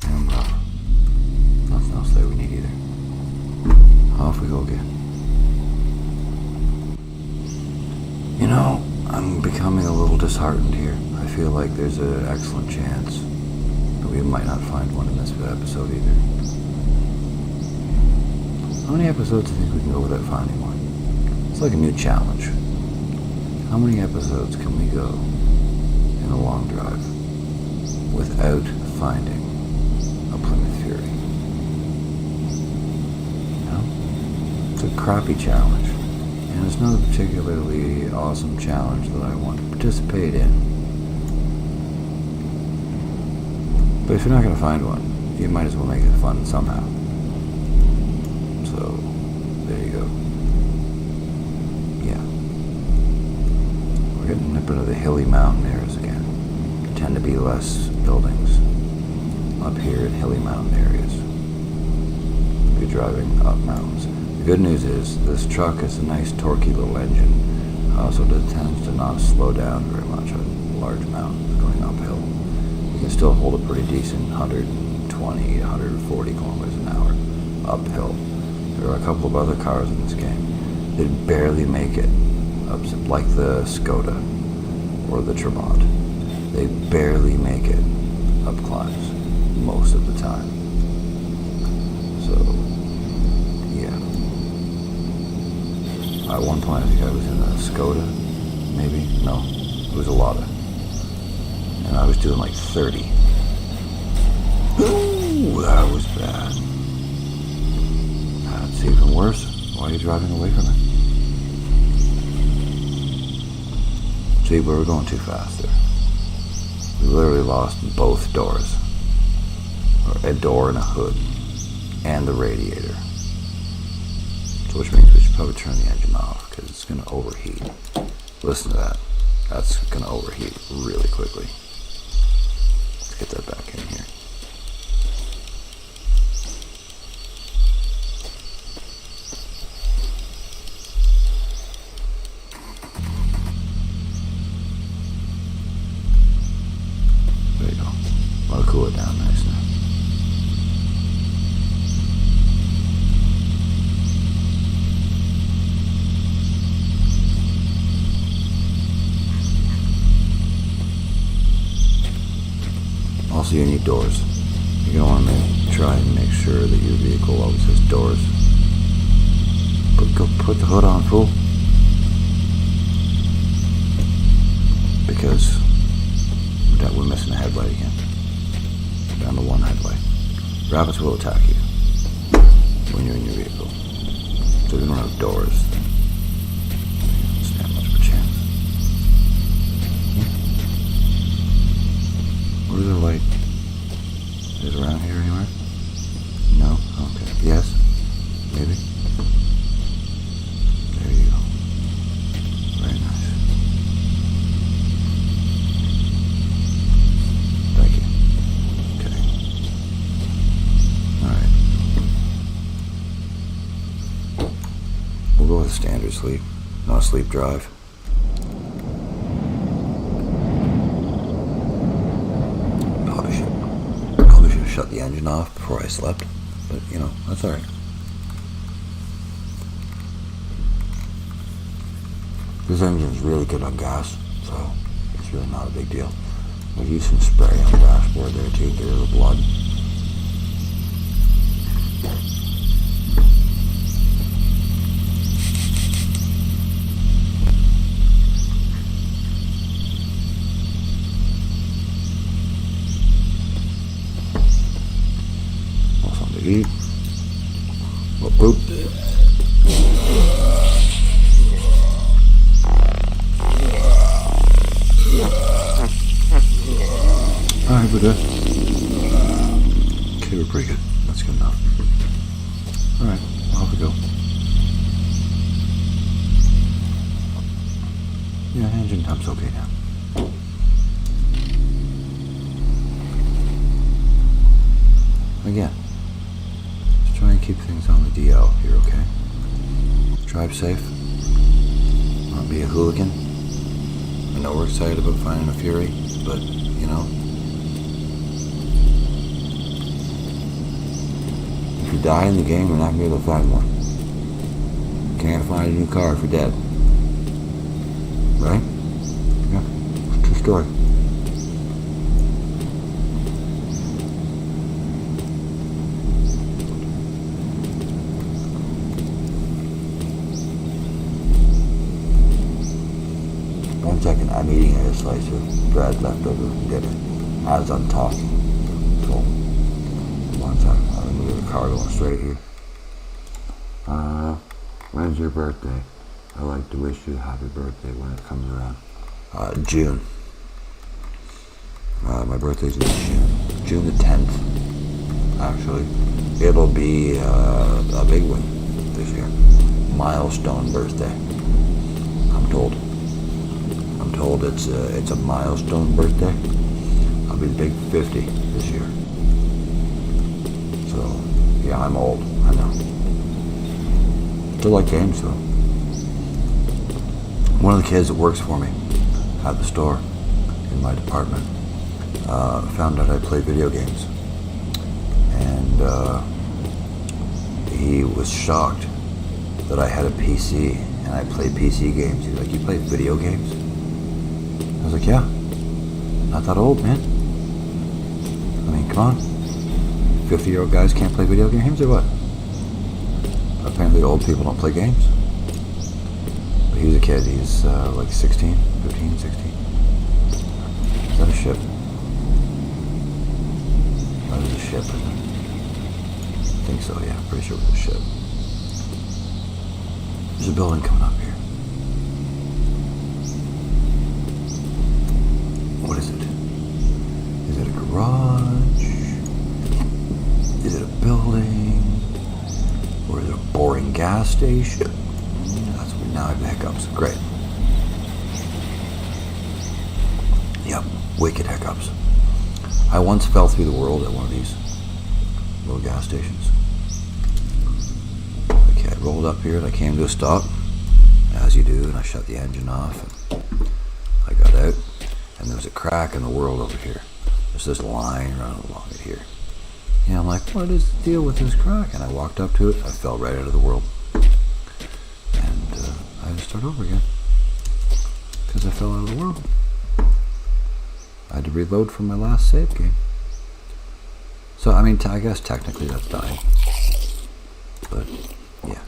And nothing else that we need either. Off we go again. You know, I'm becoming a little disheartened here. I feel like there's an excellent chance that we might not find one in this episode either. How many episodes do you think we can go without finding one? It's like a new challenge. How many episodes can we go in a long drive without finding a Plymouth Fury? You know? It's a crappy challenge. And it's not a particularly awesome challenge that I want to participate in. But if you're not going to find one, you might as well make it fun somehow. So, there you go. Yeah. We're getting up into the hilly mountain areas again. There tend to be less buildings up here in hilly mountain areas. You're driving up mountains. The good news is this truck has a nice torquey little engine. Also it tends to not slow down very much on large mountains going uphill. You can still hold a pretty decent 120, 140 kilometers an hour uphill. There are a couple of other cars in this game that barely make it up, like the Skoda or the Trabant. They barely make it up climbs most of the time. So, yeah. At one point I think I was in a Skoda, maybe? No, it was a Lada. And I was doing like 30. Ooh, that was bad. That's even worse. Why are you driving away from it? See, we were going too fast there. We literally lost both doors. Or a door and a hood. And the radiator. So which means we should probably turn the engine off because it's going to overheat. Listen to that. That's going to overheat really quickly. Let's get that back in here. There you go. I'll cool it down nice now. Also, you need doors. You're going to want to try and make sure that your vehicle always has doors. But go put the hood on, fool. Because we're missing a headlight again. Down to one headlight. Rabbits will attack you when you're in your vehicle. So if you don't have doors, you don't stand much of a chance. Where's the light? Is it around here anywhere? No? Okay. Yes? Maybe? There you go. Very nice. Thank you. Okay. Alright. We'll go with standard sleep. Not a sleep drive. Probably should have shut the engine off before I slept. But, you know, that's alright. This engine's really good on gas, so it's really not a big deal. We'll use some spray on the dashboard there too, get rid of the blood. Want something to eat? Whoop whoop. Alright, we're good. Okay, we're pretty good. That's good enough. Alright, off we go. Yeah, engine temp's okay now. Again, just try and keep things on the DL here, okay? Drive safe. Don't be a hooligan. I know we're excited about finding a Fury, but, you know, if you die in the game, you're not going to be able to find one. You can't find a new car if you're dead. Right? Yeah, it's a true story. One second, I'm eating a slice of bread left over from dinner as I'm talking. So, one second, I'm going to move the car going straight here. When's your birthday? I like to wish you a happy birthday when it comes around. June. My birthday's in June the 10th, actually. It'll be a big one this year. Milestone birthday, I'm told. It's a milestone birthday. I'll be big 50 this year. So, yeah, I'm old, I know. Still like games though. One of the kids that works for me at the store in my department found out I play video games. And he was shocked that I had a PC and I play PC games. He's like, you play video games? I was like, yeah, not that old, man. I mean, come on. 50-year-old guys can't play video games or what? Apparently old people don't play games. But he was a kid, he's like 16, 15, 16. Is that a ship? That is a ship, isn't it? I think so, yeah, pretty sure it was a ship. There's a building coming up here. What is it? Is it a garage? Is it a building? Or is it a boring gas station? That's what, now I have the hiccups. Great. Yep, wicked hiccups. I once fell through the world at one of these little gas stations. Okay, I rolled up here and I came to a stop, as you do, and I shut the engine off and I got out. And there was a crack in the world over here. There's this line running along it here. And I'm like, what is the deal with this crack? And I walked up to it, I fell right out of the world. And I had to start over again. Because I fell out of the world. I had to reload from my last save game. So, I mean, I guess technically that's dying. But, yeah.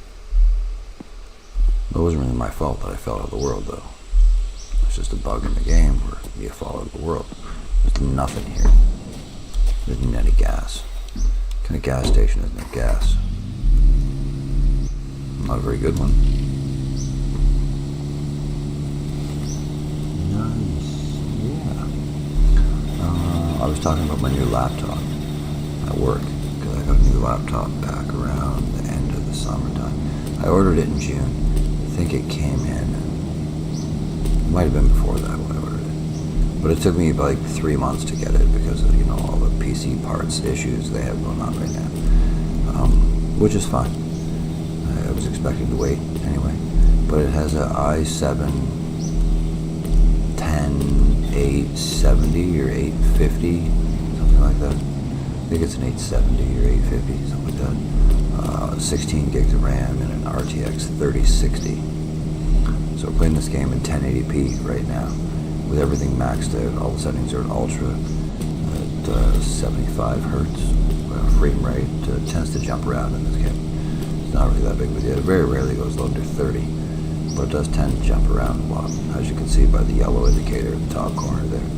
It wasn't really my fault that I fell out of the world, though. It's just a bug in the game where you fall out of the world. There's nothing here. There isn't any gas. What kind of gas station isn't there gas? Not a very good one. Nice. Yeah. I was talking about my new laptop at work, because I got a new laptop back around the end of the summertime. I ordered it in June. I think it came in. It might have been before that when I ordered it. But it took me like 3 months to get it because of, all the PC parts issues they have going on right now. Which is fine. I was expecting to wait anyway. But it has a i7 870 or 850, something like that. I think it's an 870 or 850, something like that. 16 gigs of RAM and an RTX 3060. So we're playing this game in 1080p right now, with everything maxed out. All the settings are at ultra, at 75 hertz frame rate. It tends to jump around in this game. It's not really that big of a deal. It very rarely goes low to 30, but it does tend to jump around a lot. As you can see by the yellow indicator in the top corner there,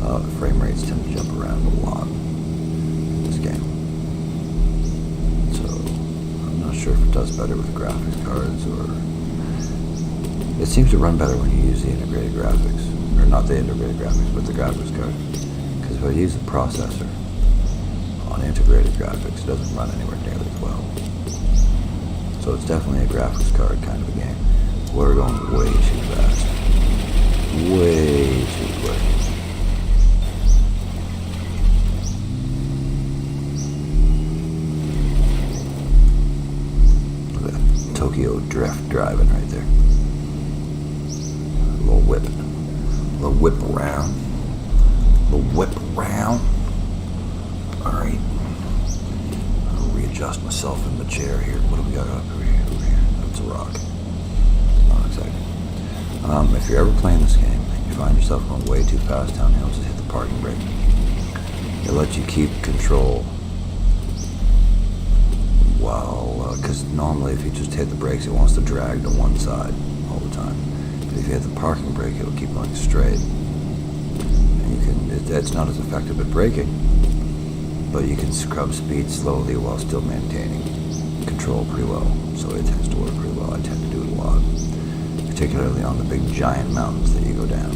the frame rates tend to jump around a lot in this game. So I'm not sure if it does better with graphics cards, or it seems to run better when you use the integrated graphics, or not the integrated graphics, but the graphics card. Because if I use the processor on integrated graphics, it doesn't run anywhere nearly as well. So it's definitely a graphics card kind of a game. We're going way too fast. Way too quick. Look at that Tokyo Drift driving right there. A little whip. A little whip around. A little whip around. Alright. I'll readjust myself in the chair here. What do we got up over here? That's a rock. Not exactly. If you're ever playing this game and you find yourself going way too fast downhill, just hit the parking brake. It lets you keep control while, because normally if you just hit the brakes, it wants to drag to one side all the time. But if you hit the parking brake, it'll keep going straight. And you can, it's not as effective at braking, but you can scrub speed slowly while still maintaining control pretty well. So it tends to work pretty well. I tend to do it a lot, particularly on the big giant mountains that you go down,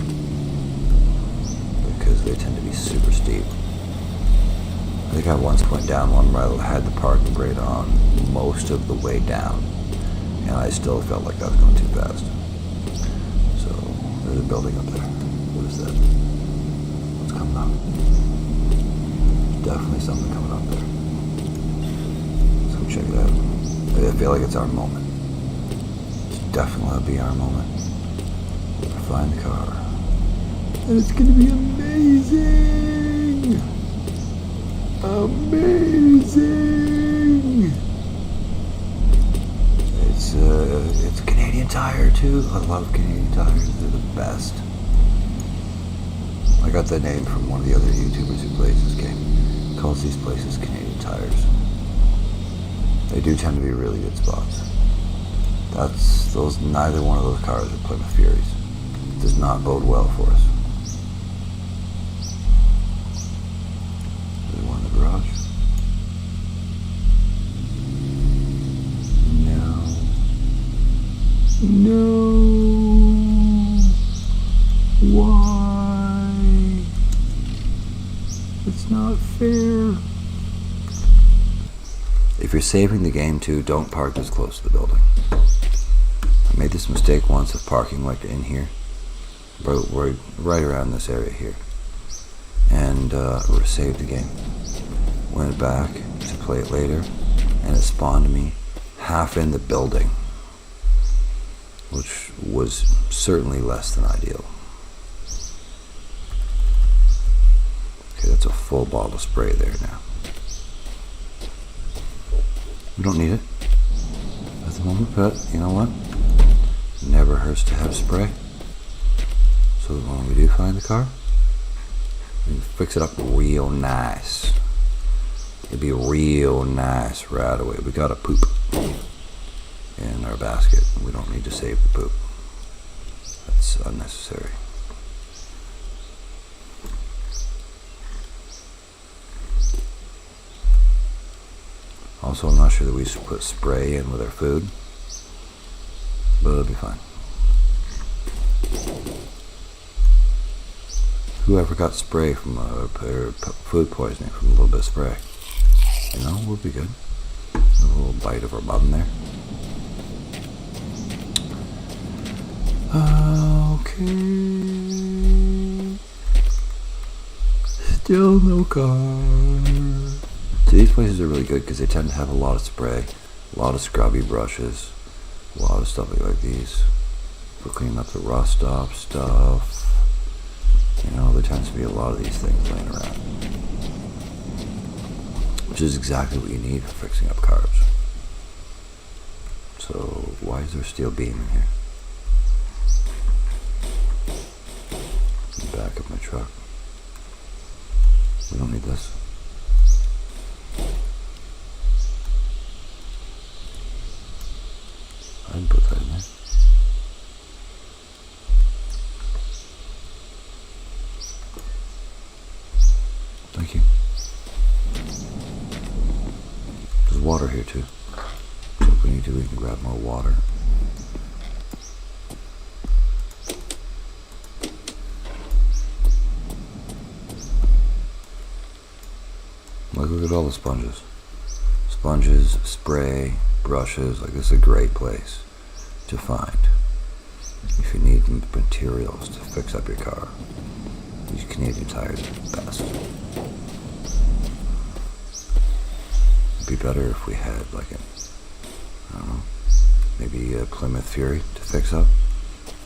because they tend to be super steep. I think I once went down one where I had the parking brake on most of the way down, and I still felt like I was going too fast. So there's a building up there. What is that? What's coming up? Definitely something coming up there. Let's go check it out. I feel like it's our moment. It's definitely be our moment. We'll find the car. And it's gonna be amazing! Amazing! It's Canadian Tire too. I love Canadian Tires. They're the best. I got the name from one of the other YouTubers who plays this game. Calls these places Canadian Tires. They do tend to be really good spots. Neither one of those cars are Plymouth Furies. It does not bode well for us. Is there one in the garage? No. Why? It's not fair. If you're saving the game too, don't park this close to the building. I made this mistake once of parking like in here, right around this area here, and saved the game. Went back to play it later, and it spawned me half in the building, which was certainly less than ideal. Okay, that's a full bottle of spray there now. We don't need it at the moment, but you know what? Never hurts to have spray. So when we do find the car, we can fix it up real nice. It'd be real nice right away. We got a poop in our basket. We don't need to save the poop. That's unnecessary. Also, I'm not sure that we should put spray in with our food, but it'll be fine. Whoever got spray from food poisoning from a little bit of spray, we'll be good. A little bite of our bum there. Okay. Still no car. So these places are really good because they tend to have a lot of spray, a lot of scrubby brushes, a lot of stuff like these for cleaning up the rust off stuff. There tends to be a lot of these things laying around, which is exactly what you need for fixing up cars. So why is there steel beam in here? In the back of my truck. We don't need this. I didn't put that in there. Thank you. There's water here too. So if we need to, we can grab more water. Look at all the sponges. Sponges, spray, brushes. This is a great place to find if you need materials to fix up your car. These Canadian tires are the best. It'd be better if we had maybe a Plymouth Fury to fix up.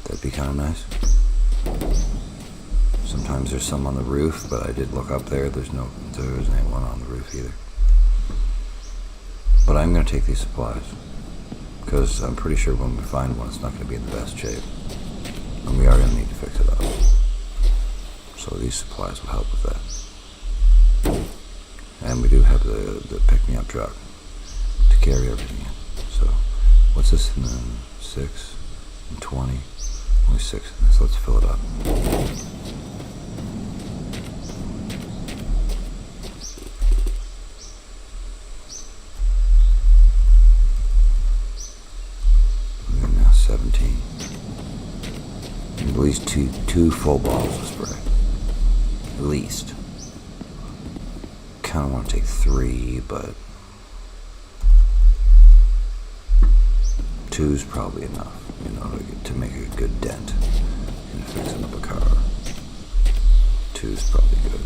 That'd be kind of nice. Sometimes there's some on the roof, but I did look up there. There isn't one on the roof either. But I'm going to take these supplies because I'm pretty sure when we find one, it's not going to be in the best shape, and we are going to need to fix it up. So these supplies will help with that. And we do have the pick-me-up truck to carry everything in. So what's this in the 6 and 20? Only 6 in this. Let's fill it up. We're now 17. And at least two full bottles of spray. At least. Kind of want to take 3, but 2's probably enough, to make a good dent in fixing up a car. 2's probably good.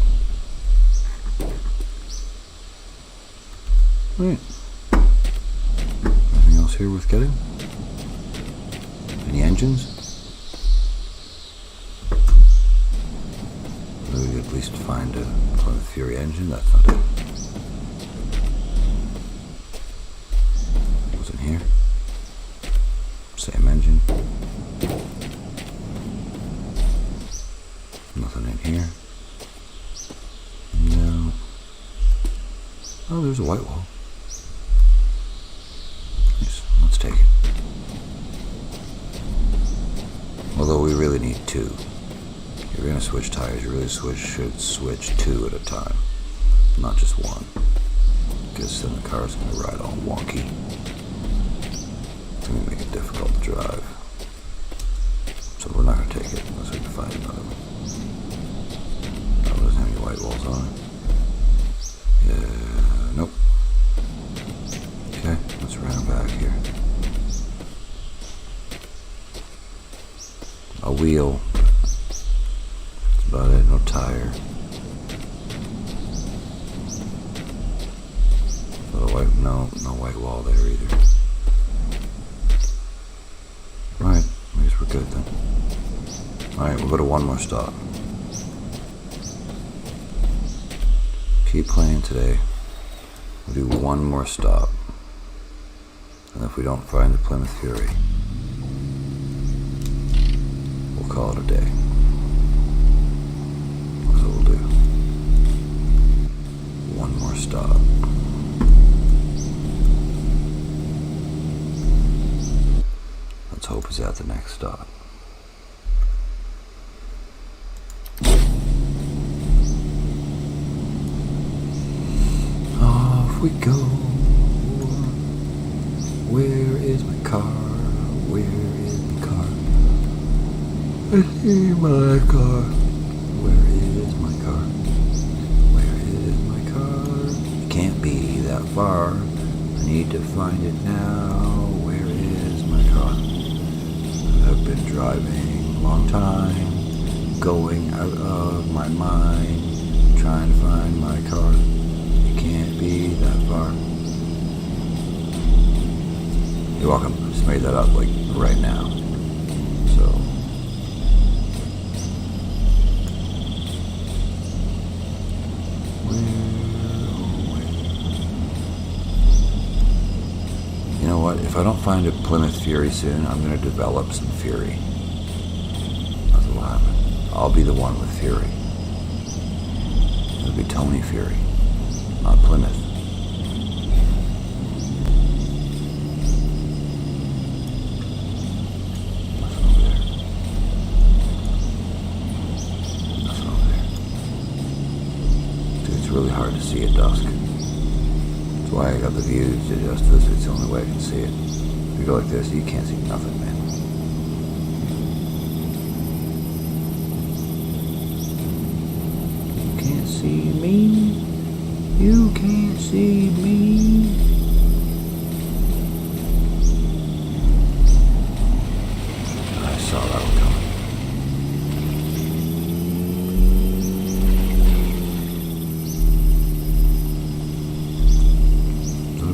Alright. Anything else here worth getting? Any engines? We could at least find a Plymouth Fury engine. That's not it. Wasn't here. Same engine. Nothing in here. No. Oh, there's a white wall. Nice. Let's take it. Although we really need 2. If you're going to switch tires, you really should switch 2 at a time, not just 1, because then the car's going to ride all wonky. It's going to make it difficult to drive. So we're not going to take it unless we can find another one. That doesn't have any white walls on it. Yeah, nope. Okay, let's round back here. A wheel. About it, no tire. No white wall there either. Alright, I guess we're good then. Alright, we'll go to one more stop. Keep playing today. We'll do one more stop. And if we don't find the Plymouth Fury, we'll call it a day. That's what we'll do. One more stop. next stop. Off we go. Where is my car? Where is my car? I see my car. Where is my car? Where is my car? It can't be that far. I need to find it now. Where is my car? I've been driving a long time, going out of my mind, trying to find my car. It can't be that far. You're welcome. I just made that up like right now. So you know what? If I don't find a Plymouth Fury soon, I'm going to develop some Fury. That's what will happen. I'll be the one with Fury. It'll be Tony Fury, not Plymouth. Really hard to see at dusk. That's why I got the view to adjust this. It's the only way I can see it. If you go like this, you can't see nothing, man. You can't see me. You can't see me. I saw that one coming.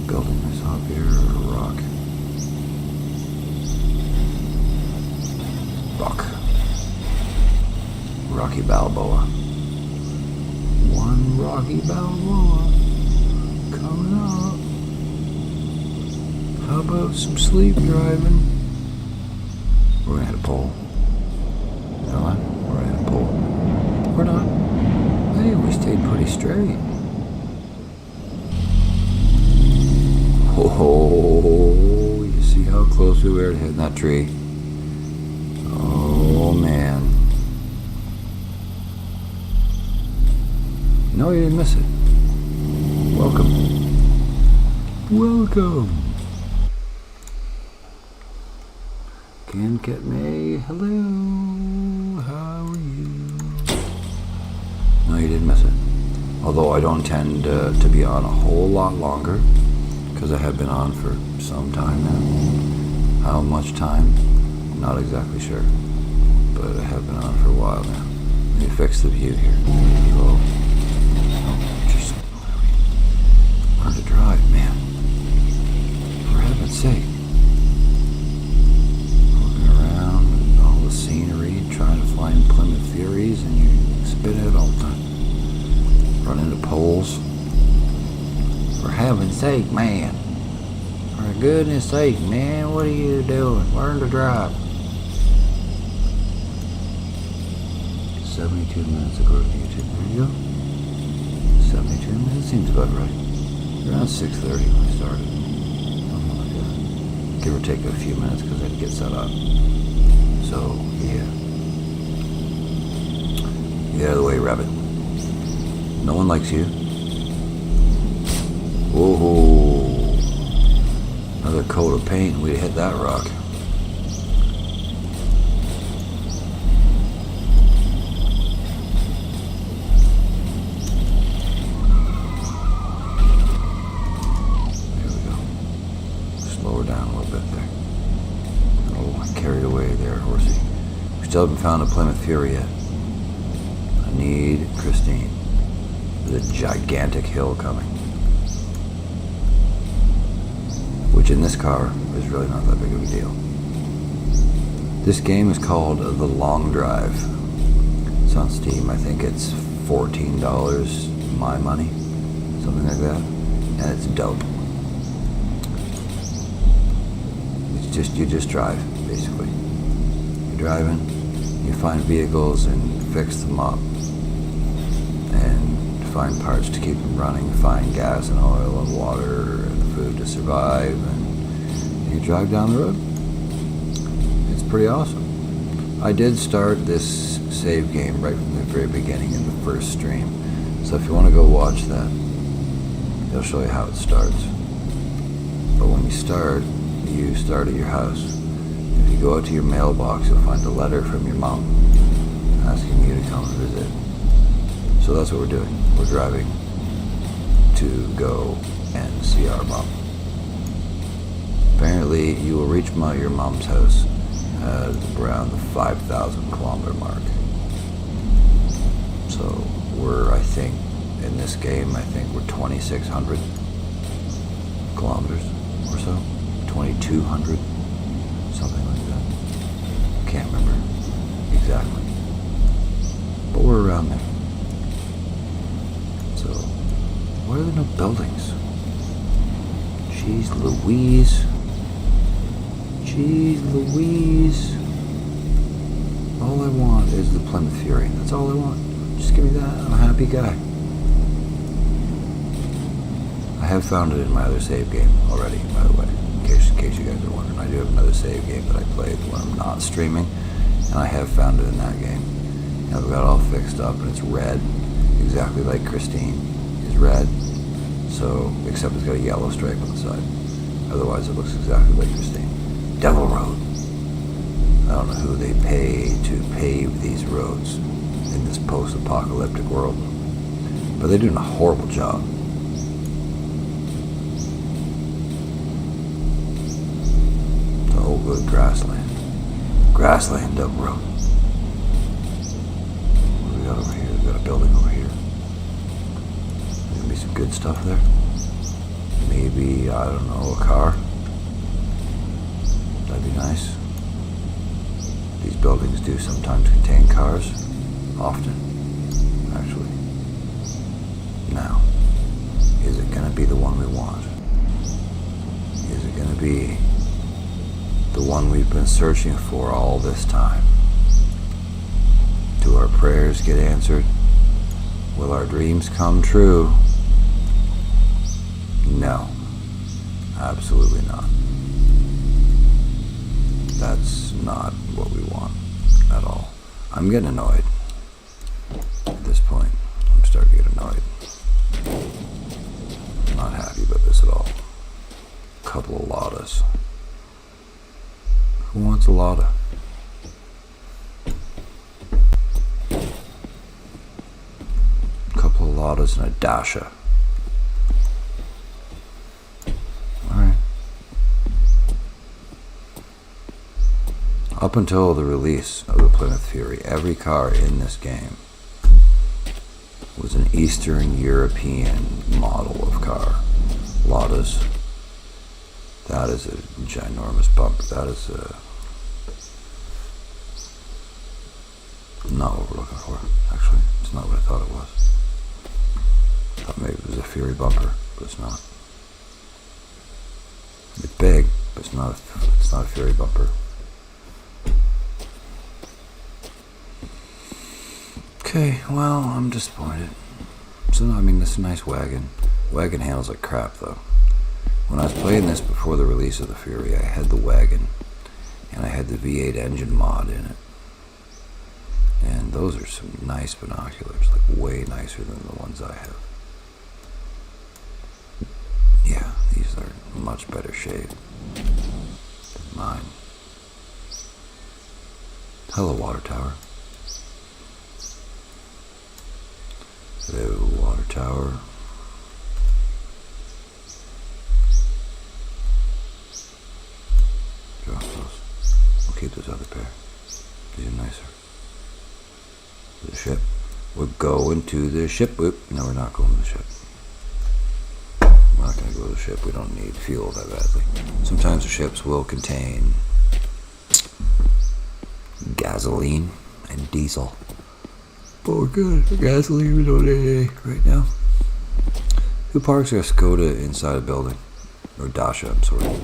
Building I saw up here, or a rock. Rock. Rocky Balboa. One Rocky Balboa coming up. How about some sleep driving? We're gonna hit a pole. You know what? We're gonna hit a pole. We're not. Hey, we stayed pretty straight. Oh, you see how close we were to hitting that tree? Oh, man. No, you didn't miss it. Welcome. Welcome. catchinmg, hello. How are you? No, you didn't miss it. Although I don't intend to be on a whole lot longer, because I have been on for some time now. How much time? Not exactly sure. But I have been on for a while now. Let me fix the view here. Whoa. Oh, just learn to drive, man. For heaven's sake. Looking around at all the scenery, trying to find Plymouth Furies, and you spit it all the time. Run into poles. For heaven's sake, man. For goodness sake, man, what are you doing? Learn to drive. 72 minutes according to YouTube. There you go. 72 minutes seems about right. Around 6:30 when I started. Something like that. Give or take a few minutes because I had to get set up. So, yeah. Get out of the way, rabbit. No one likes you. Whoa. Another coat of paint and we'd hit that rock. There we go. Slow her down a little bit there. Oh, I carried away there, horsey. We still haven't found a Plymouth Fury yet. I need Christine. There's a gigantic hill coming. Which in this car is really not that big of a deal. This game is called The Long Drive. It's on Steam. I think it's $14 my money, something like that, and it's dope. It's just, you just drive, basically. You're driving, you find vehicles and fix them up, and find parts to keep them running, find gas and oil and water and food to survive, and you drive down the road. It's pretty awesome. I did start this save game right from the very beginning in the first stream. So if you want to go watch that, it'll show you how it starts. But when you start at your house. If you go out to your mailbox, you'll find a letter from your mom asking you to come and visit. So that's what we're doing. We're driving to go and see our mom. Apparently, you will reach your mom's house at around the 5,000 kilometer mark. So we're, I think, in this game, I think we're 2,600 kilometers or so. 2,200, something like that. Can't remember exactly. But we're around there. So, why are there no buildings? Jeez Louise. Jeez Louise. All I want is the Plymouth Fury. That's all I want. Just give me that. I'm a happy guy. I have found it in my other save game already, by the way. In case you guys are wondering. I do have another save game that I played when I'm not streaming. And I have found it in that game. And I've got it all fixed up and it's red. Exactly like Christine is red. So, except it's got a yellow stripe on the side. Otherwise it looks exactly like Christine. Devil Road. I don't know who they pay to pave these roads in this post-apocalyptic world. But they're doing a horrible job. Oh, good grassland. Grassland, Devil Road. What do we got over here? We got a building over here. There's gonna be some good stuff there. Maybe, I don't know, a car. That'd be nice. These buildings do sometimes contain cars. Often, actually. Now, is it going to be the one we want? Is it going to be the one we've been searching for all this time? Do our prayers get answered? Will our dreams come true? No, absolutely not. That's not what we want at all. I'm getting annoyed at this point. I'm starting to get annoyed. I'm not happy about this at all. Couple of Ladas. Who wants a Lada? Couple of Ladas and a Dasha. Up until the release of the Plymouth Fury, every car in this game was an Eastern European model of car. Ladas. That is a ginormous bumper. That is not what we're looking for, actually. It's not what I thought it was. I thought maybe it was a Fury bumper, but it's not. It's big, but it's not a Fury bumper. Okay, well, I'm disappointed. So, I mean, this is a nice wagon. Wagon handles like crap, though. When I was playing this before the release of the Fury, I had the wagon, and I had the V8 engine mod in it. And those are some nice binoculars, like way nicer than the ones I have. Yeah, these are much better shape than mine. Hello, water tower. Hello, water tower. Drop those. We'll keep those other pair. These are nicer. The ship. We're going to the ship. Oop. No, we're not going to the ship. We're not going to go to the ship. We don't need fuel that badly. Sometimes the ships will contain gasoline and diesel. But we're good for gasoline. We don't need any right now. Who parks a Skoda inside a building? Or Dasha, I'm sorry.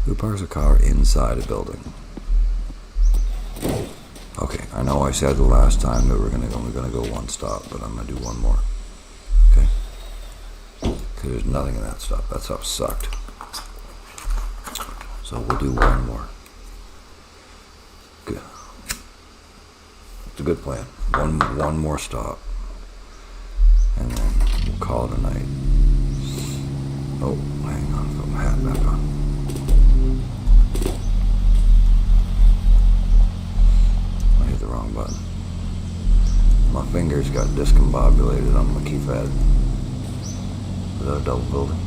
Who parks a car inside a building? Okay, I know I said the last time that we're only gonna go one stop, but I'm gonna do one more. Okay? Because there's nothing in that stop. That stop sucked. So we'll do one more. good. It's a good plan. One more stop, and then we'll call it a night. Oh, hang on, put my hat back on. I hit the wrong button. My fingers got discombobulated on my keypad. Is that a double building?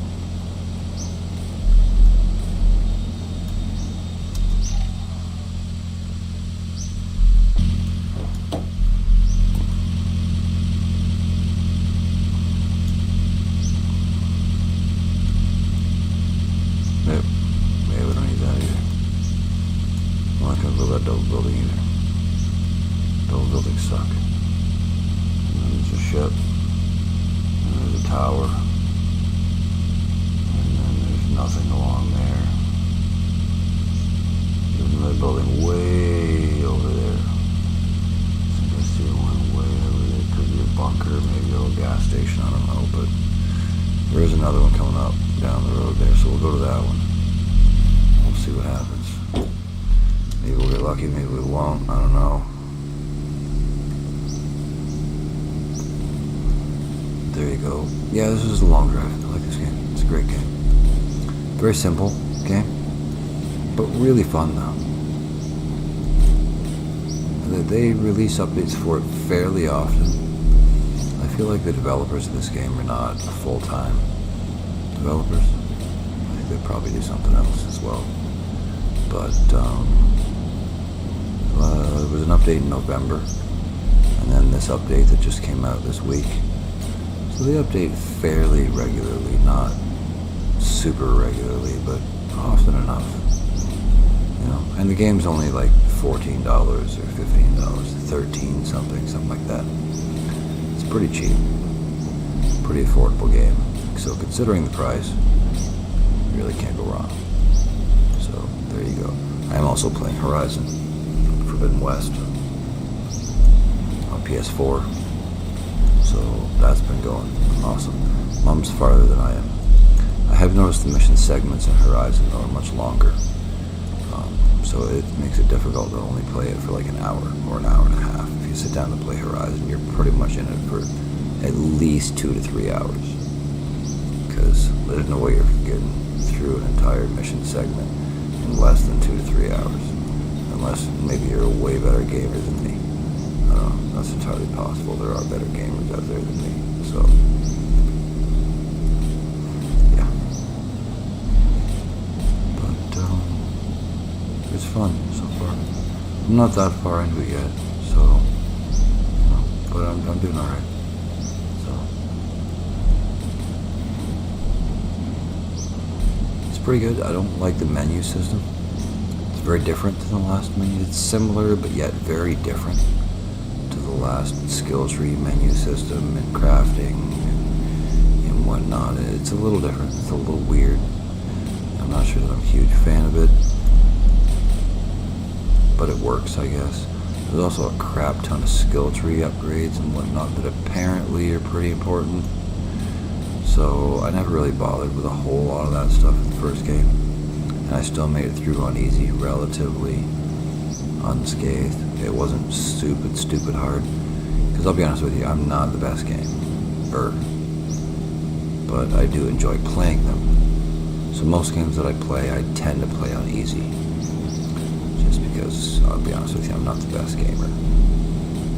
Maybe we don't need that either. I'm not gonna build that double building either. Double buildings suck. And then there's a ship. And there's a tower. And then there's nothing along there. There's another building way over there. I think I see one way over there. Could be a bunker, maybe a little gas station, I don't know, but there is another one coming up down the road there, so we'll go to that one. We'll see what happens. Maybe we'll get lucky, maybe we won't, I don't know. There you go. Yeah, this is a long drive. I like this game. It's a great game. Very simple game, but really fun though. They release updates for it fairly often. I feel like the developers of this game are not full-time developers. I think they probably do something else as well. But there was an update in November, and then this update that just came out this week. So they update fairly regularly, not super regularly, but often enough. You know, and the game's only like $14 or $15, 13 something like that. It's pretty cheap, pretty affordable game. So considering the price, you really can't go wrong. So there you go. I am also playing Horizon Forbidden West on PS4. So that's been going awesome. Mom's farther than I am. I have noticed the mission segments in Horizon are much longer. So it makes it difficult to only play it for like an hour or an hour and a half. If you sit down to play Horizon, you're pretty much in it for at least 2 to 3 hours. Because there's no way you're getting through an entire mission segment in less than 2 to 3 hours. Unless maybe you're a way better gamer than me. I don't know, that's entirely possible. There are better gamers out there than me. So, yeah. But, it's fun so far. I'm not that far into it yet, so, but I'm doing alright. So, it's pretty good. I don't like the menu system. It's very different than the last menu. It's similar, but yet very different to the last skill tree menu system and crafting and whatnot. It's a little different. It's a little weird. I'm not sure that I'm a huge fan of it, but it works, I guess. There's also a crap ton of skill tree upgrades and whatnot that apparently are pretty important. So I never really bothered with a whole lot of that stuff in the first game. And I still made it through on easy, relatively unscathed. It wasn't stupid hard. Because I'll be honest with you, I'm not the best gamer. But I do enjoy playing them. So most games that I play, I tend to play on easy. Because I'll be honest with you, I'm not the best gamer.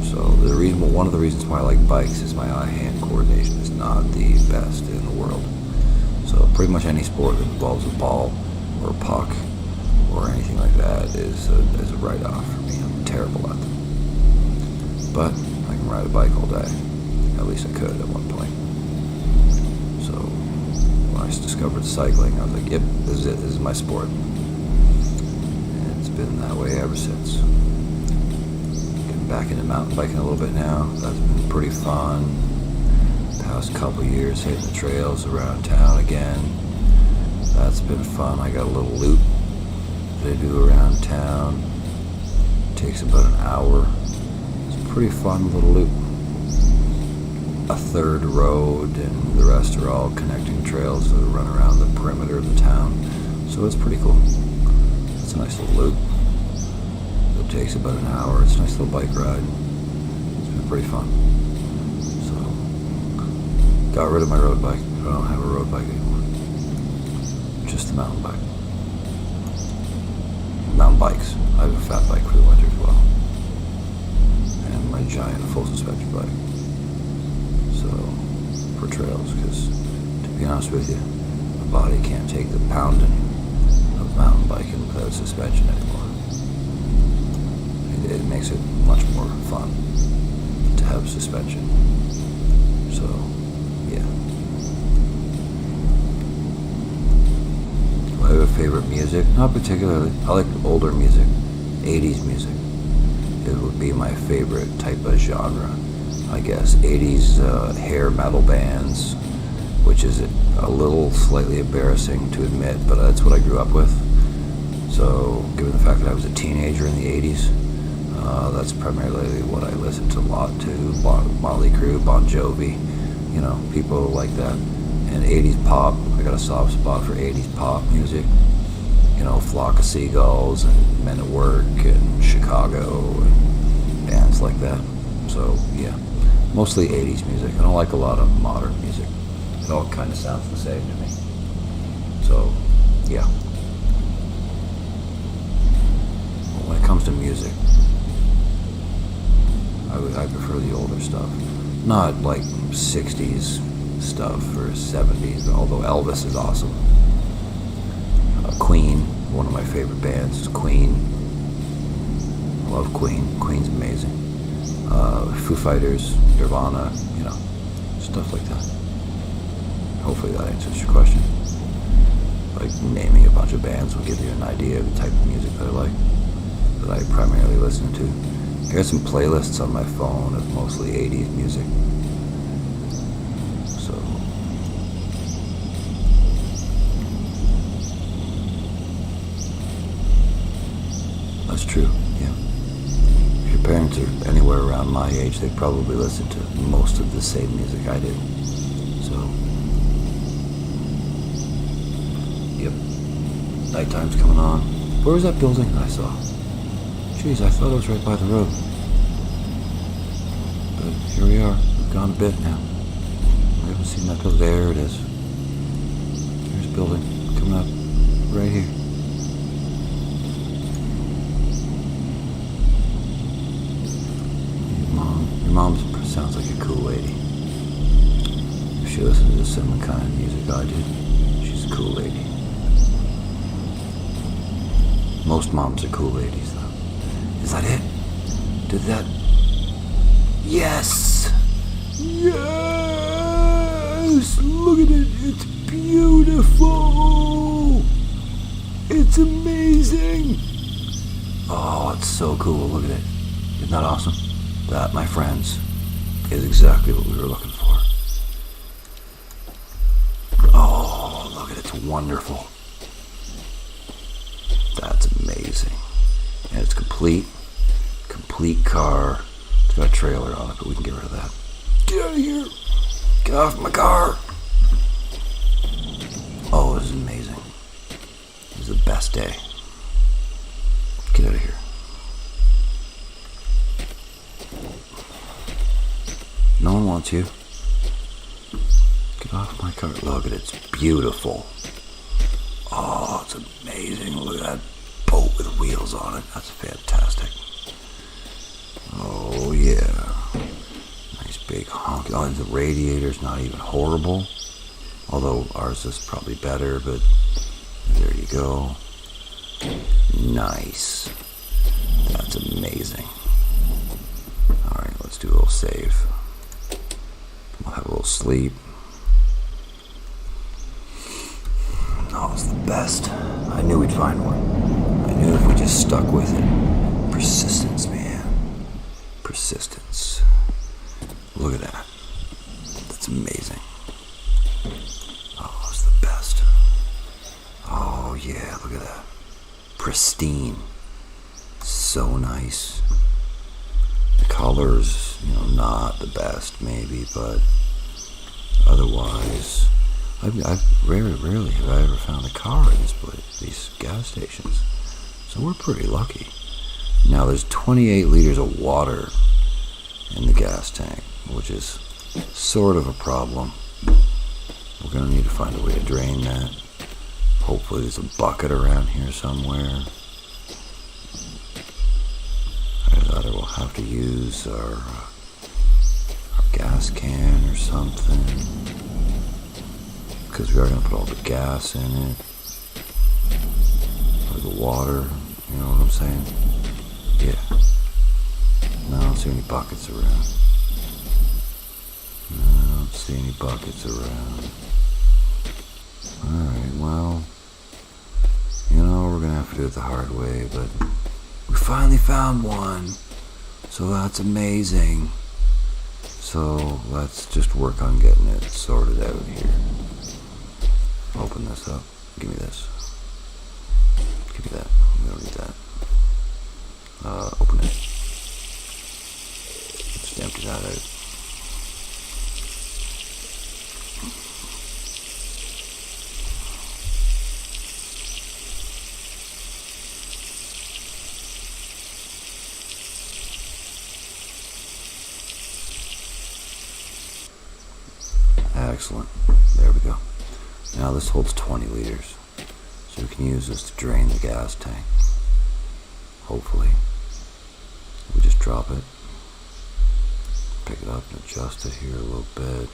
So one of the reasons why I like bikes is my eye-hand coordination is not the best in the world. So pretty much any sport that involves a ball or a puck or anything like that is a write-off for me. I'm terrible at them. But I can ride a bike all day. At least I could at one point. So when I discovered cycling, I was like, yep, this is it. This is my sport. Been that way ever since. Getting back into mountain biking a little bit now. That's been pretty fun. Past couple years hitting the trails around town again. That's been fun. I got a little loop that I do around town. Takes about an hour. It's a pretty fun little loop. A third road and the rest are all connecting trails that run around the perimeter of the town. So it's pretty cool. It's a nice little loop. The takes about an hour. It's a nice little bike ride. It's been pretty fun. So, got rid of my road bike. I don't have a road bike anymore. Just the mountain bike. Mountain bikes. I have a fat bike for the winter as well. And my giant full suspension bike. So, for trails, because to be honest with you, my body can't take the pounding of mountain biking without suspension anymore. It makes it much more fun to have suspension. So, yeah. Do I have a favorite music? Not particularly. I like older music, 80s music. It would be my favorite type of genre, I guess. 80s hair metal bands, which is a little slightly embarrassing to admit, but that's what I grew up with. So, given the fact that I was a teenager in the 80s, that's primarily what I listened to a lot to. Motley Crue, Bon Jovi, people like that. And 80s pop, I got a soft spot for 80s pop music. Flock of Seagulls and Men at Work and Chicago and bands like that. So, yeah, mostly 80s music. I don't like a lot of modern music. It all kind of sounds the same to me. So, yeah. When it comes to music, I prefer the older stuff. Not like 60s stuff or 70s, although Elvis is awesome. Queen, one of my favorite bands is Queen. I love Queen. Queen's amazing. Foo Fighters, Nirvana, stuff like that. Hopefully that answers your question. Like naming a bunch of bands will give you an idea of the type of music that I like, that I primarily listen to. I got some playlists on my phone of mostly 80s music. So, that's true, yeah. If your parents are anywhere around my age, they probably listen to most of the same music I did. So, yep. Nighttime's coming on. Where was that building that I saw? Jeez, I thought it was right by the road. But here we are. We've gone a bit now. I haven't seen that building. There it is. There's a building coming up right here. Your mom sounds like a cool lady. If she listens to the same kind of music I do, she's a cool lady. Most moms are cool ladies, though. Is that it? Did that? Yes! Yes! Look at it! It's beautiful! It's amazing! Oh, it's so cool. Look at it. Isn't that awesome? That, my friends, is exactly what we were looking for. Oh, look at it. It's wonderful. That's amazing. And it's complete car. It's got a trailer on it, but we can get rid of that. Get out of here! Get off my car! Oh, this is amazing. This is the best day. Get out of here. No one wants you. Get off my car. Look at it. It's beautiful. Oh, it's amazing. Look at that boat with wheels on it. That's fantastic. Oh, yeah. Nice big honk. Oh, the radiator's not even horrible. Although ours is probably better, but there you go. Nice. That's amazing. Alright, let's do a little save. We'll have a little sleep. Oh, it's the best. I knew we'd find one. I knew if we just stuck with it. Persistence, man. Persistence. Look at that. That's amazing. Oh, it's the best. Oh, yeah, look at that. Pristine. So nice. The colors, not the best, maybe, but otherwise, I've rarely have I ever found a car in these gas stations. So we're pretty lucky. Now there's 28 liters of water in the gas tank, which is sort of a problem. We're going to need to find a way to drain that. Hopefully there's a bucket around here somewhere. Either we'll have to use our gas can or something, because we are going to put all the gas in it, or the water, you know what I'm saying? Yeah. No, I don't see any buckets around. No, I don't see any buckets around. Alright, well, you know, we're going to have to do it the hard way, but we finally found one. So that's amazing. So let's just work on getting it sorted out here. Open this up. Give me this. Give me that. We don't need that. Open it. Just empty that out. Excellent. There we go. Now this holds 20 liters. So we can use this to drain the gas tank. Hopefully. We just drop it. Pick it up and adjust it here a little bit.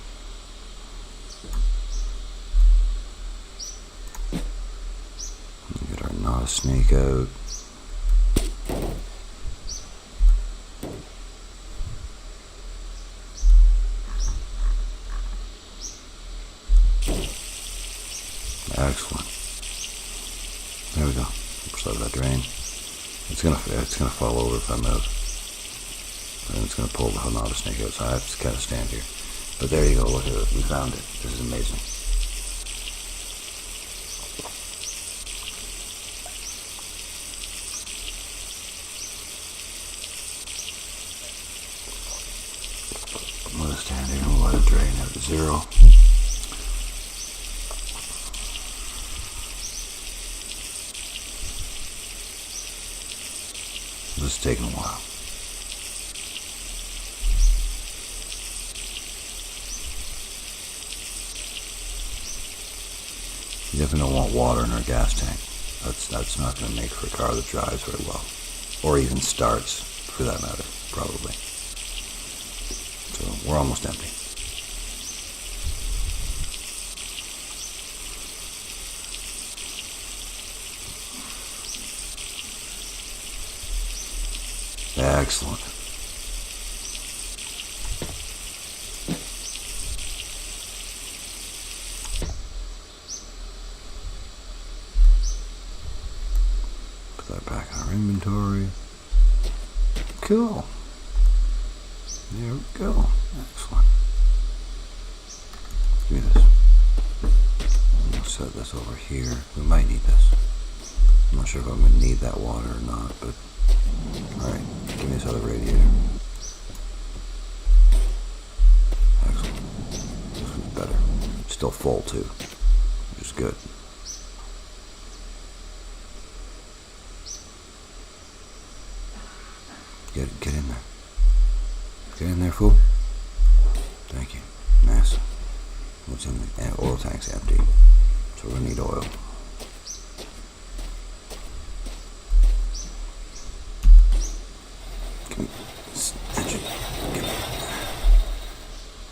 Get our knot snake out. Excellent. There we go. Just let that drain. It's gonna fall over if I move, and it's gonna pull the Hanada snake out. So I have to kind of stand here. But there you go. Look at it. We found it. This is amazing. Let it stand here and we'll let it drain out to zero. This is taking a while. You definitely don't want water in our gas tank. That's not going to make for a car that drives very well. Or even starts, for that matter, probably. So we're almost empty. Excellent. Put that back in our inventory. Cool. There we go. Excellent. Give me this. I'm going to set this over here. We might need this. I'm not sure if I'm going to need that water or not, but alright, give me this other radiator. Excellent. This one's better. It's still full too, which is good. Get in there. Get in there, fool. Thank you. Nice. What's in the oil tank's empty, so we're gonna need oil. Engine.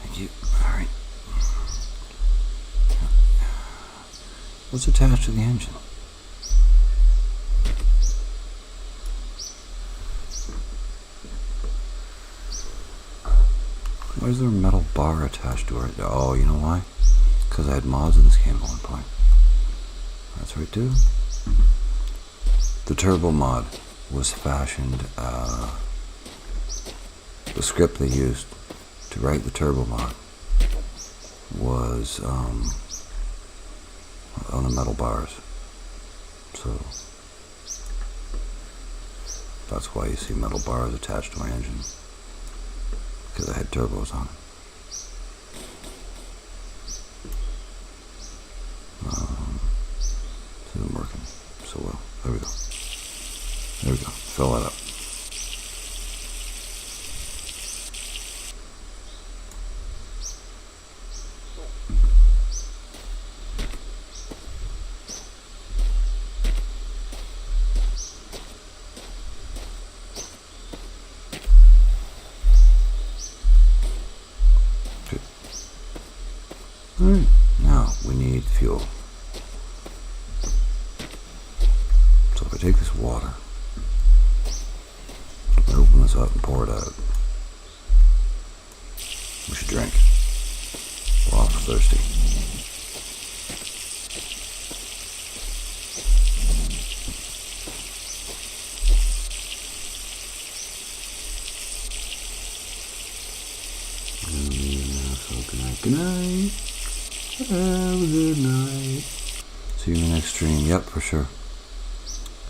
Thank you. Alright. What's attached to the engine? Why is there a metal bar attached to it? Oh, you know why? Because I had mods in this game at one point. That's right, too. The turbo mod was fashioned, the script they used to write the turbo mod was on the metal bars. So that's why you see metal bars attached to my engine, because I had turbos on it. This isn't working so well. There we go. There we go. Fill that up. Alright, now we need fuel. So if I take this water, open this up and pour it out, we should drink. We're all thirsty. Good night. Have a good night. See you in the next stream. Yep, for sure.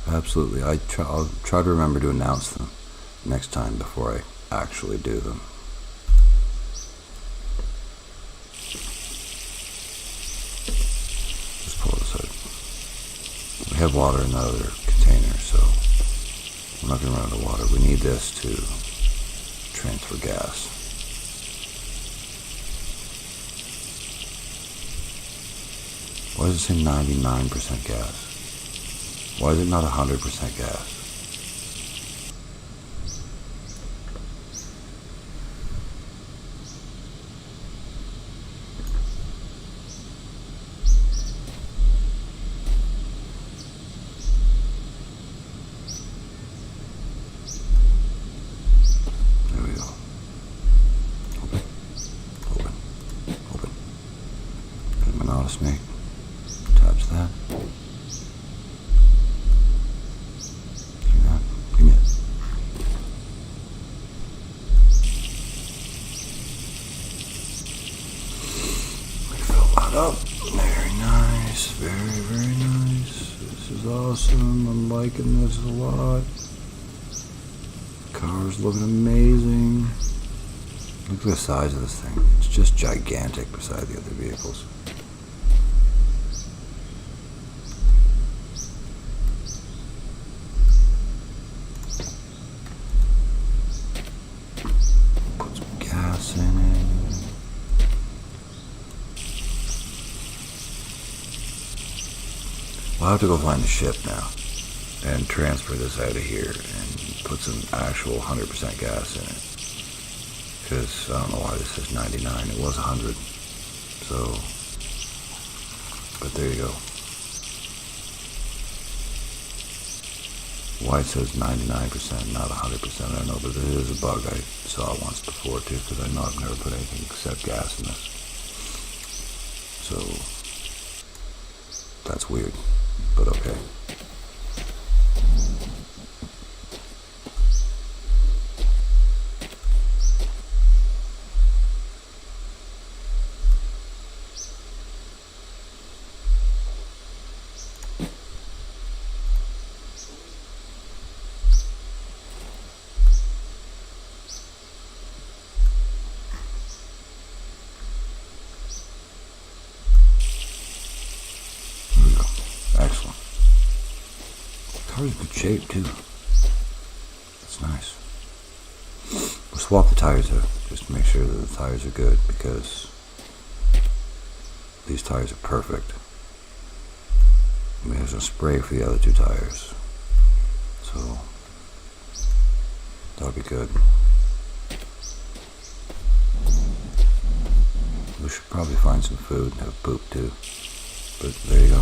Absolutely. I'll try to remember to announce them next time before I actually do them. Just pull this out. We have water in the other container, so we're not going to run out of water. We need this to transfer gas. Why does it say 99% gas? Why is it not 100% gas? There we go. Open. Open. Open. Good monotonous me. Touch that. Give me it. We fill that up. Very nice. Very, very nice. This is awesome. I'm liking this a lot. The car's looking amazing. Look at the size of this thing. It's just gigantic beside the other vehicles. I'll have to go find the ship now and transfer this out of here and put some actual 100% gas in it. Because I don't know why this says 99. It was 100. So, but there you go. Why it says 99%, not 100%, I don't know, but it is a bug I saw once before too, because I know I've never put anything except gas in this. So, that's weird. But okay. There we go. Excellent. Car's in good shape too. That's nice. We'll swap the tires out just to make sure that the tires are good, because these tires are perfect. There's a spray for the other two tires, so that'll be good. We should probably find some food and have poop too, but there you go.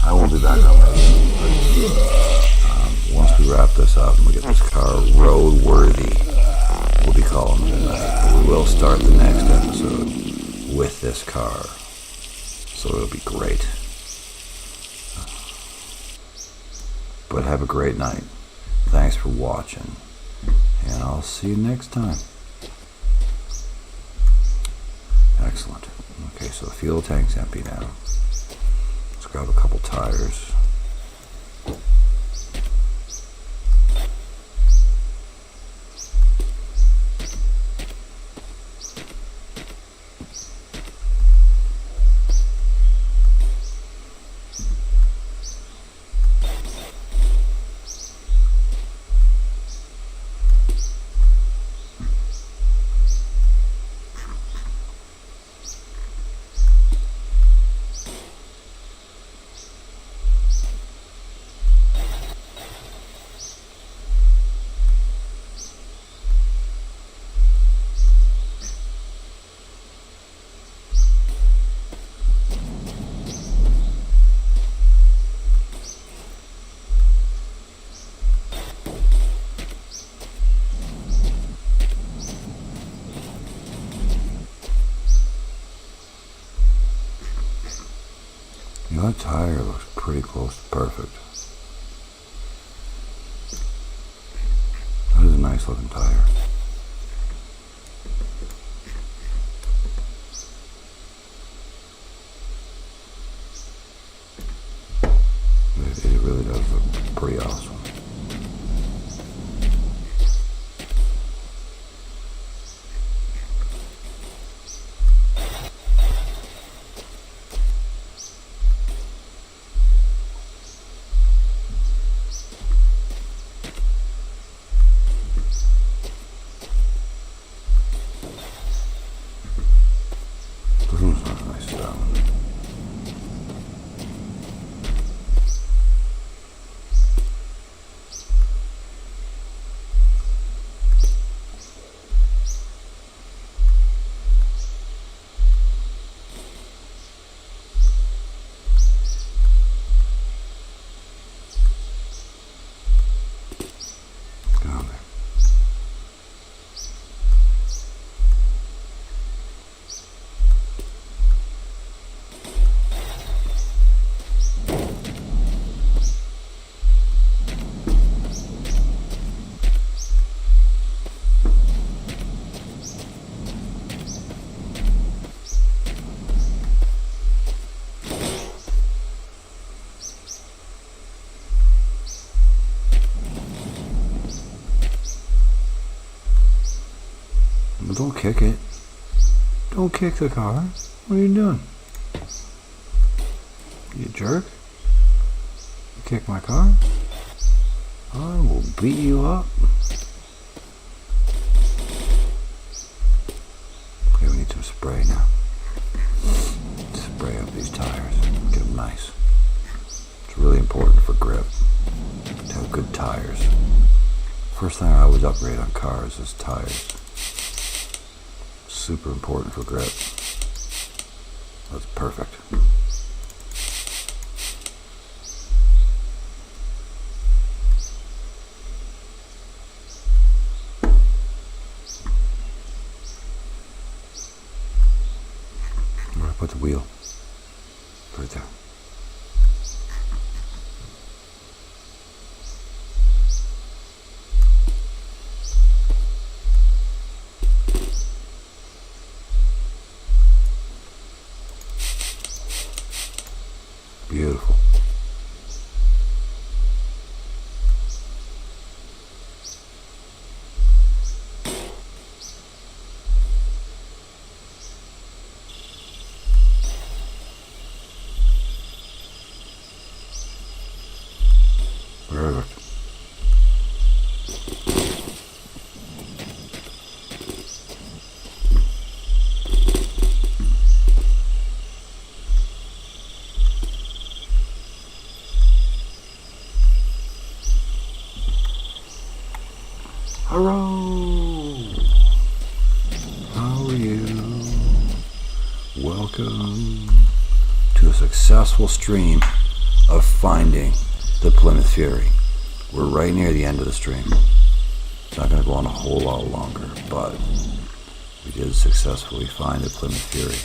I won't be back on once we wrap this up and we get this car roadworthy, we'll be calling it a night. We will start the next episode with this car, so it'll be great. But have a great night. Thanks for watching, and I'll see you next time. Excellent. Okay, so the fuel tank's empty now. Let's grab a couple tires. That tire looks pretty close to perfect. That is a nice looking tire. It really does look pretty awesome. This one's not nice down. Well, don't kick it. Don't kick the car. What are you doing? You jerk? You kick my car? I will beat you up. Okay, we need some spray now. Spray up these tires. Get them nice. It's really important for grip to have good tires. First thing I always upgrade on cars is tires. Super important for grip. That's perfect. Where do I put the wheel? Right there. Beautiful. Perfect. Hello! How are you? Welcome to a successful stream of finding the Plymouth Fury. We're right near the end of the stream. It's not going to go on a whole lot longer, but we did successfully find the Plymouth Fury.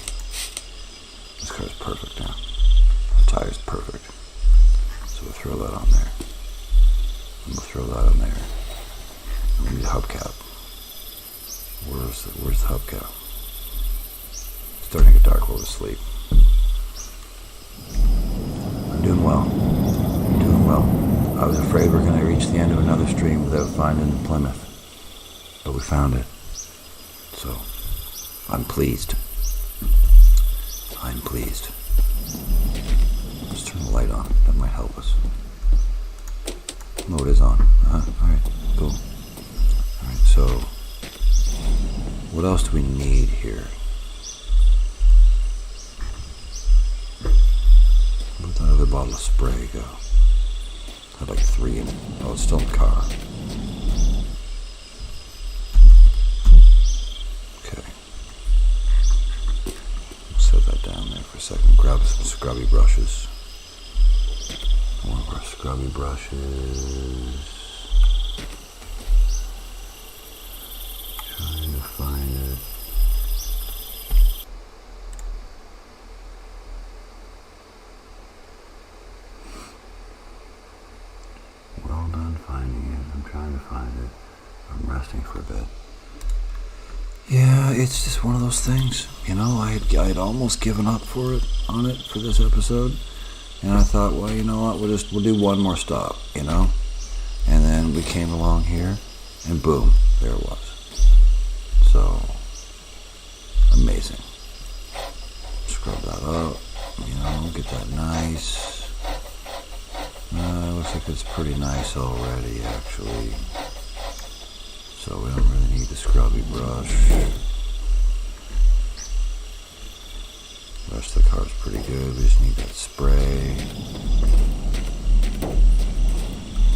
This car's perfect now. The tire's perfect. So we'll throw that on there. And we'll throw that on there. We need a hubcap. Where's the hubcap? It's starting to get dark while we sleep. I'm doing well. I'm doing well. I was afraid we're going to reach the end of another stream without finding the Plymouth. But we found it. So, I'm pleased. I'm pleased. Let's turn the light on. That might help us. No, it is on. Alright, cool. Alright, so what else do we need here? Where'd that other bottle of spray go? Had like 3 in it. Oh, it's still in the car. Okay. Set that down there for a second. Grab some scrubby brushes. One of our scrubby brushes. Trying to find it. for a bit. Yeah, it's just one of those things. You know, I'd almost given up for this episode. And I thought, well, you know what, we'll do one more stop, you know? And then we came along here, and boom, there it was. So, amazing. Scrub that up, you know, get that nice. Looks like it's pretty nice already, actually. So we don't really need the scrubby brush. The rest of the car's pretty good. We just need that spray.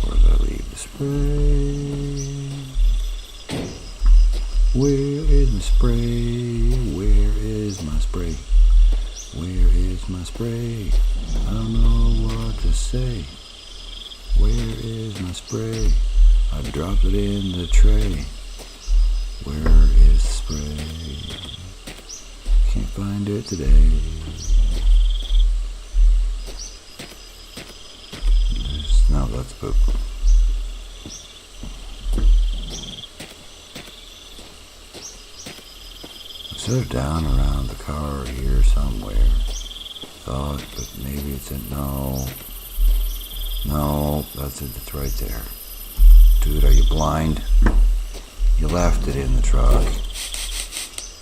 Where did I leave the spray? Where is my spray? Where is my spray? Where is my spray? I don't know what to say. Where is my spray? I dropped it in the tray. Where is the spray? Can't find it today. No, that's poop. I set it down around the car here somewhere. Thought, but maybe it's in. No, that's it. It's right there. Dude, are you blind? You left it in the truck,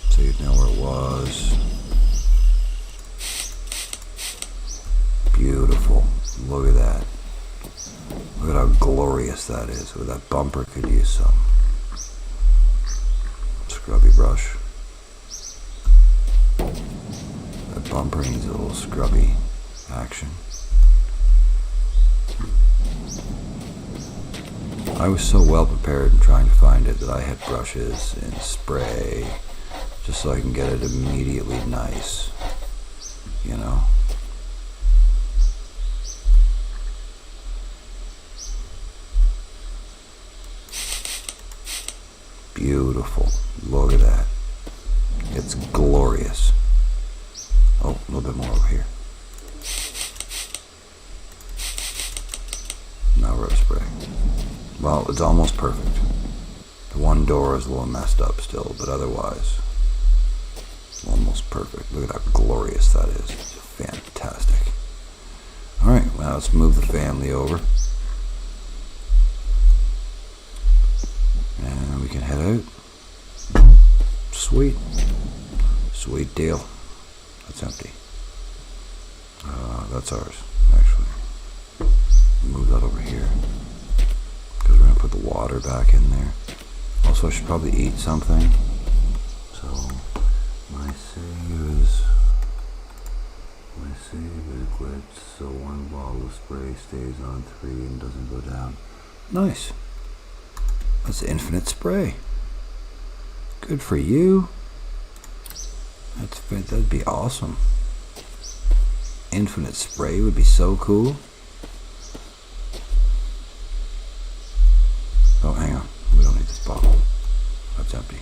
so you'd know where it was. Beautiful. Look at that. Look at how glorious that is. Well, that bumper could use some scrubby brush. That bumper needs a little scrubby action. I was so well prepared in trying to find it that I had brushes and spray just so I can get it immediately nice, you know. Beautiful. Look at that. It's glorious. Oh, a little bit more over here. Now we're at spray. Well, it's almost perfect. The one door is a little messed up still, but otherwise, almost perfect. Look at how glorious that is. It's fantastic. Alright, well, let's move the family over. And we can head out. Sweet. Sweet deal. That's empty. That's ours, actually. Move that over here. Because we're going to put the water back in there. Also, I should probably eat something. So, my save quits, so one bottle of spray stays on 3 and doesn't go down. Nice. That's infinite spray. Good for you. That'd be awesome. Infinite spray would be so cool. Oh, hang on. We don't need this bottle. That's empty.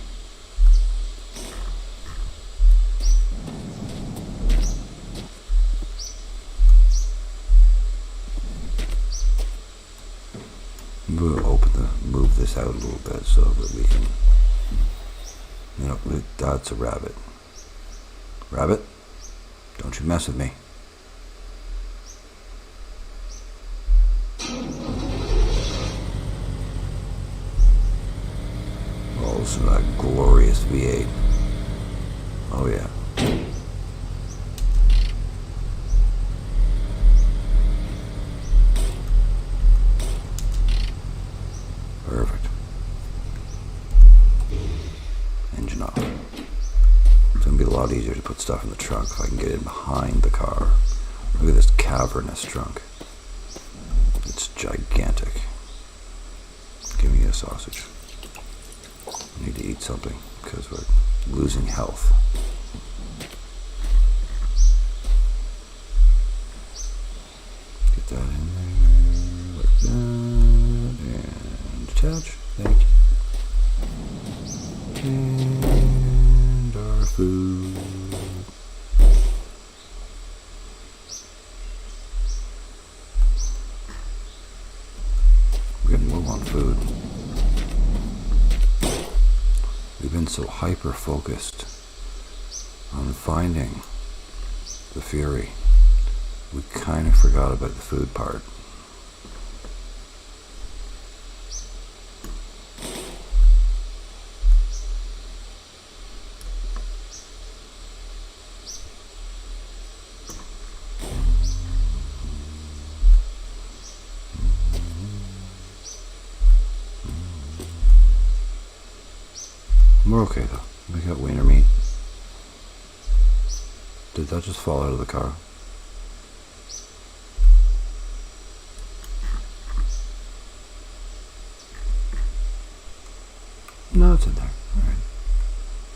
We'll move this out a little bit so that we can, you know, that's a rabbit. Rabbit, don't you mess with me. Oh, so that glorious V8. Oh yeah. Perfect. Engine off. It's going to be a lot easier to put stuff in the trunk if I can get in behind the car. Look at this cavernous trunk. It's gigantic. Give me a sausage. I need to eat something because we're losing health. Get that in there like that. And attach. Thank you. And our food. We're gonna move on food. so hyper-focused on finding the fury, we kind of forgot about the food part. We're okay though. We got wiener meat. Did that just fall out of the car? No, it's in there. Alright.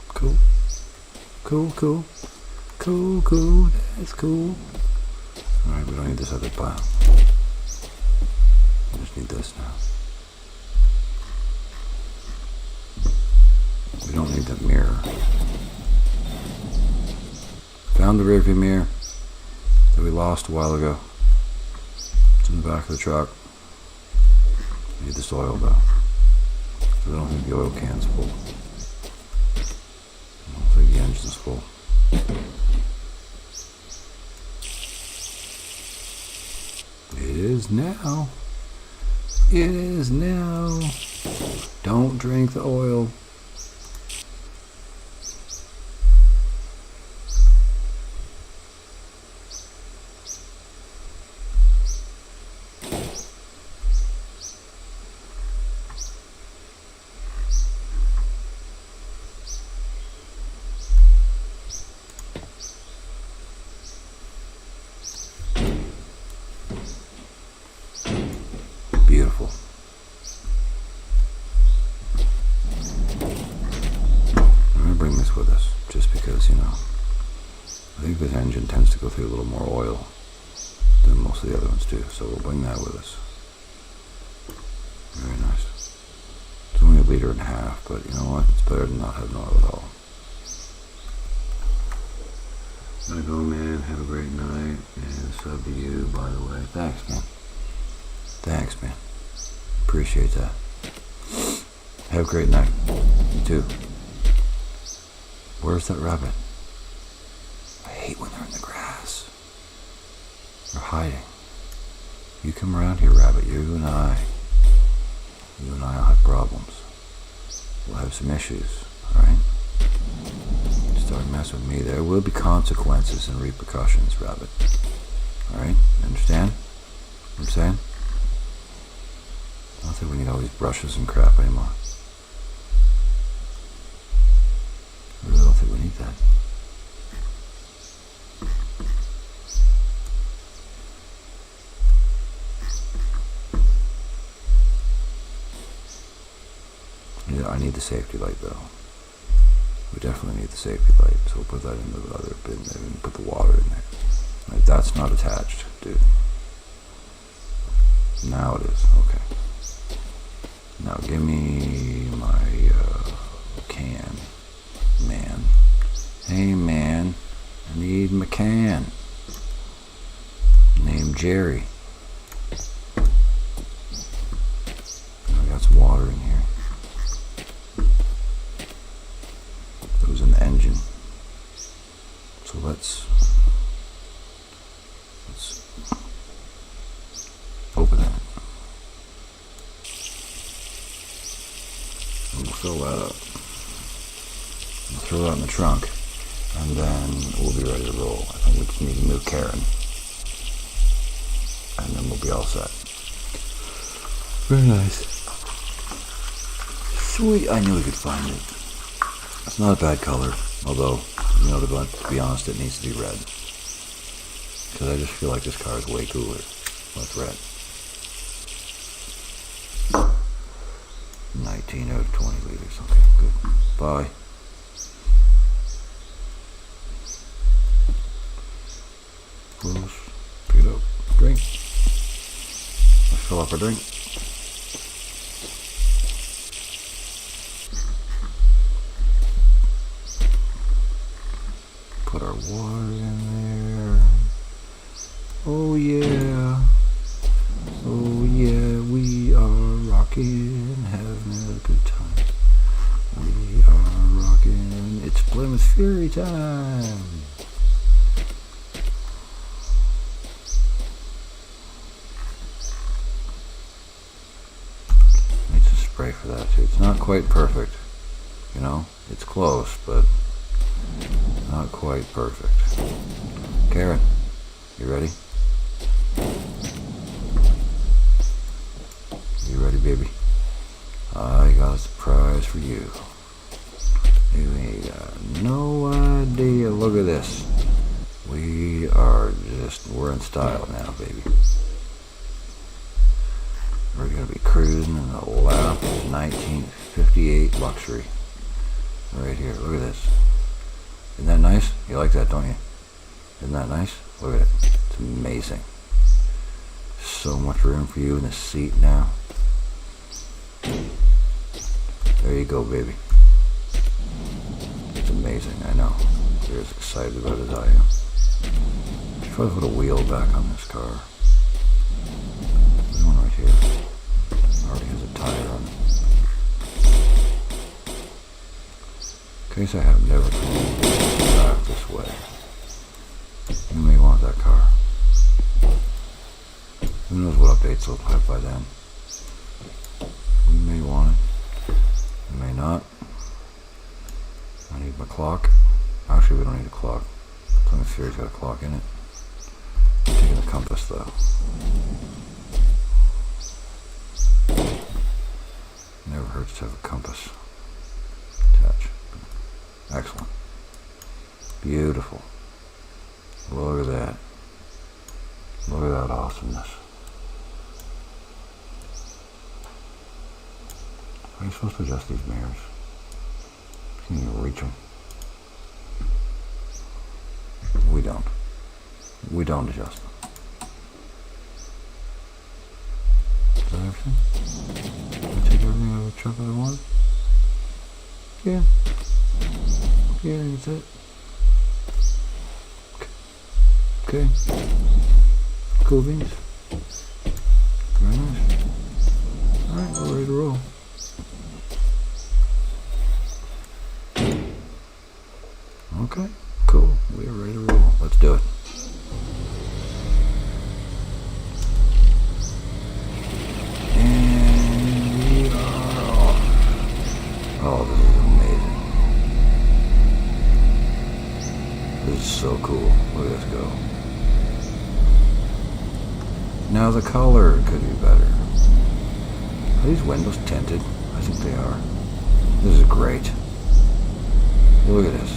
Cool. Cool. That's cool. Alright, we don't need this other pile. We just need this now. We don't need that mirror. Found the rearview mirror that we lost a while ago. It's in the back of the truck. I need this oil though. I don't think the oil can's full. I don't think the engine's full. It is now. It is now. Don't drink the oil. Beautiful. I'm going to bring this with us, just because, you know, I think this engine tends to go through a little more oil than most of the other ones do, so we'll bring that with us. Very nice. It's only 1.5 liters, but you know what? It's better than not having oil at all. Gotta go, man. Have a great night, and sub to you, by the way. Thanks, man. Thanks, man. Appreciate that. Have a great night. You too. Where's that rabbit? I hate when they're in the grass. They're hiding. You come around here, rabbit. You and I will have problems. We'll have some issues, alright? Start messing with me. There will be consequences and repercussions, rabbit. Alright? Understand what I'm saying? I don't think we need all these brushes and crap anymore. I really don't think we need that. Yeah, I need the safety light though. We definitely need the safety light, so we'll put that in the other bin there and put the water in there. Like, that's not attached, dude. Now it is, okay. Now give me my can, man. Hey man, I need my can. Named Jerry. I got some water in here. That was in the engine. So let's open that. And we'll fill that up. We'll throw that in the trunk, and then we'll be ready to roll. I think we just need to move Karen, and then we'll be all set. Very nice. Sweet. I knew we could find it. It's not a bad color, although, you know, to be honest, it needs to be red. Because I just feel like this car is way cooler with red. 19 out of 20 liters. Okay, good. Bye. Close. Pick it up. Drink. Let's fill up our drink. Put our water in there. Oh yeah. Oh yeah, we are rocking, having a good time. We are Plymouth Fury time! Need some spray for that too. It's not quite perfect. You know, it's close, but not quite perfect. Karen, you ready? You ready, baby? I got a surprise for you. You ain't got no idea. Look at this. We're in style now, baby. We're gonna be cruising in the lap of 1958 luxury. Right here, look at this. Isn't that nice? You like that, don't you? Isn't that nice? Look at it. It's amazing. So much room for you in the seat now. There you go, baby. It's amazing, I know. You're as excited about it as I am. Should probably put a wheel back on this car. There's one right here. Already has a tire on it. In case I have never come back this way. You may want that car. Who knows what updates will have by then. You may want it. You may not. I need my clock. Actually, we don't need a clock. Plymouth Fury's got a clock in it. I'm taking the compass though. Never hurts to have a compass attached. Excellent. Beautiful. Look at that. Look at that awesomeness. Are you supposed to adjust these mirrors? Can you reach them? We don't. We don't adjust them. Is that everything? Did I take everything out of the truck that I wanted? Yeah. Yeah, that's it. Okay. Cool beans. Very nice. Alright, we're ready to roll. Okay, cool. We're ready to roll. Let's do it. And we are off. Oh, this is amazing. This is so cool. Look at this go. Now the color could be better. Are these windows tinted? I think they are. This is great. Look at this.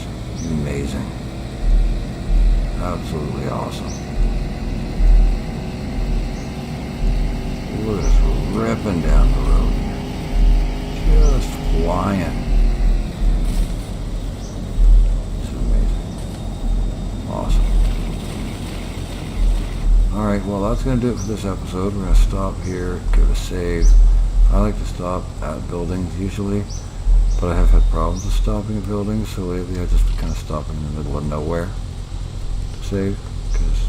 Amazing. Absolutely awesome. Look at us ripping down the road here. Just flying. It's amazing. Awesome. Alright, well that's going to do it for this episode. We're going to stop here, give a save. I like to stop at buildings usually, but I have had problems with stopping at buildings, so lately I just kind of stop in the middle of nowhere to save, because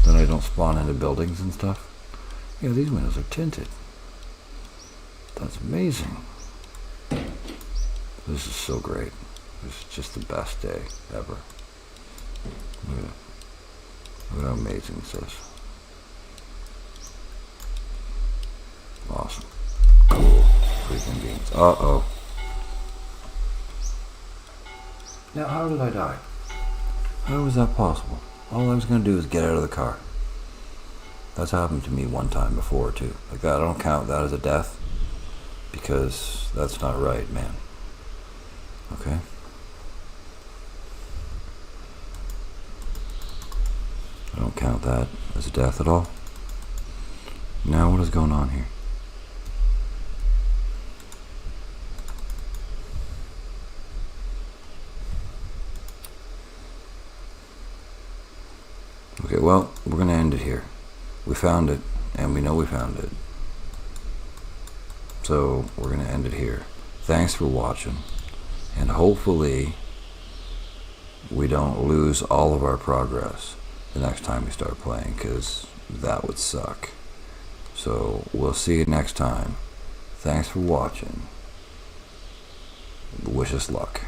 then I don't spawn into buildings and stuff. Yeah, these windows are tinted. That's amazing. This is so great. This is just the best day ever. Look at it. Look at how amazing this is. Awesome. Cool. Freaking beans. Uh-oh. Now, how did I die? How was that possible? All I was going to do was get out of the car. That's happened to me one time before, too. Like that, I don't count that as a death, because that's not right, man. Okay? I don't count that as a death at all. Now, what is going on here? Okay, well, we're going to end it here. We found it, and we know we found it. So, we're going to end it here. Thanks for watching, and hopefully we don't lose all of our progress the next time we start playing, because that would suck. So, we'll see you next time. Thanks for watching. Wish us luck.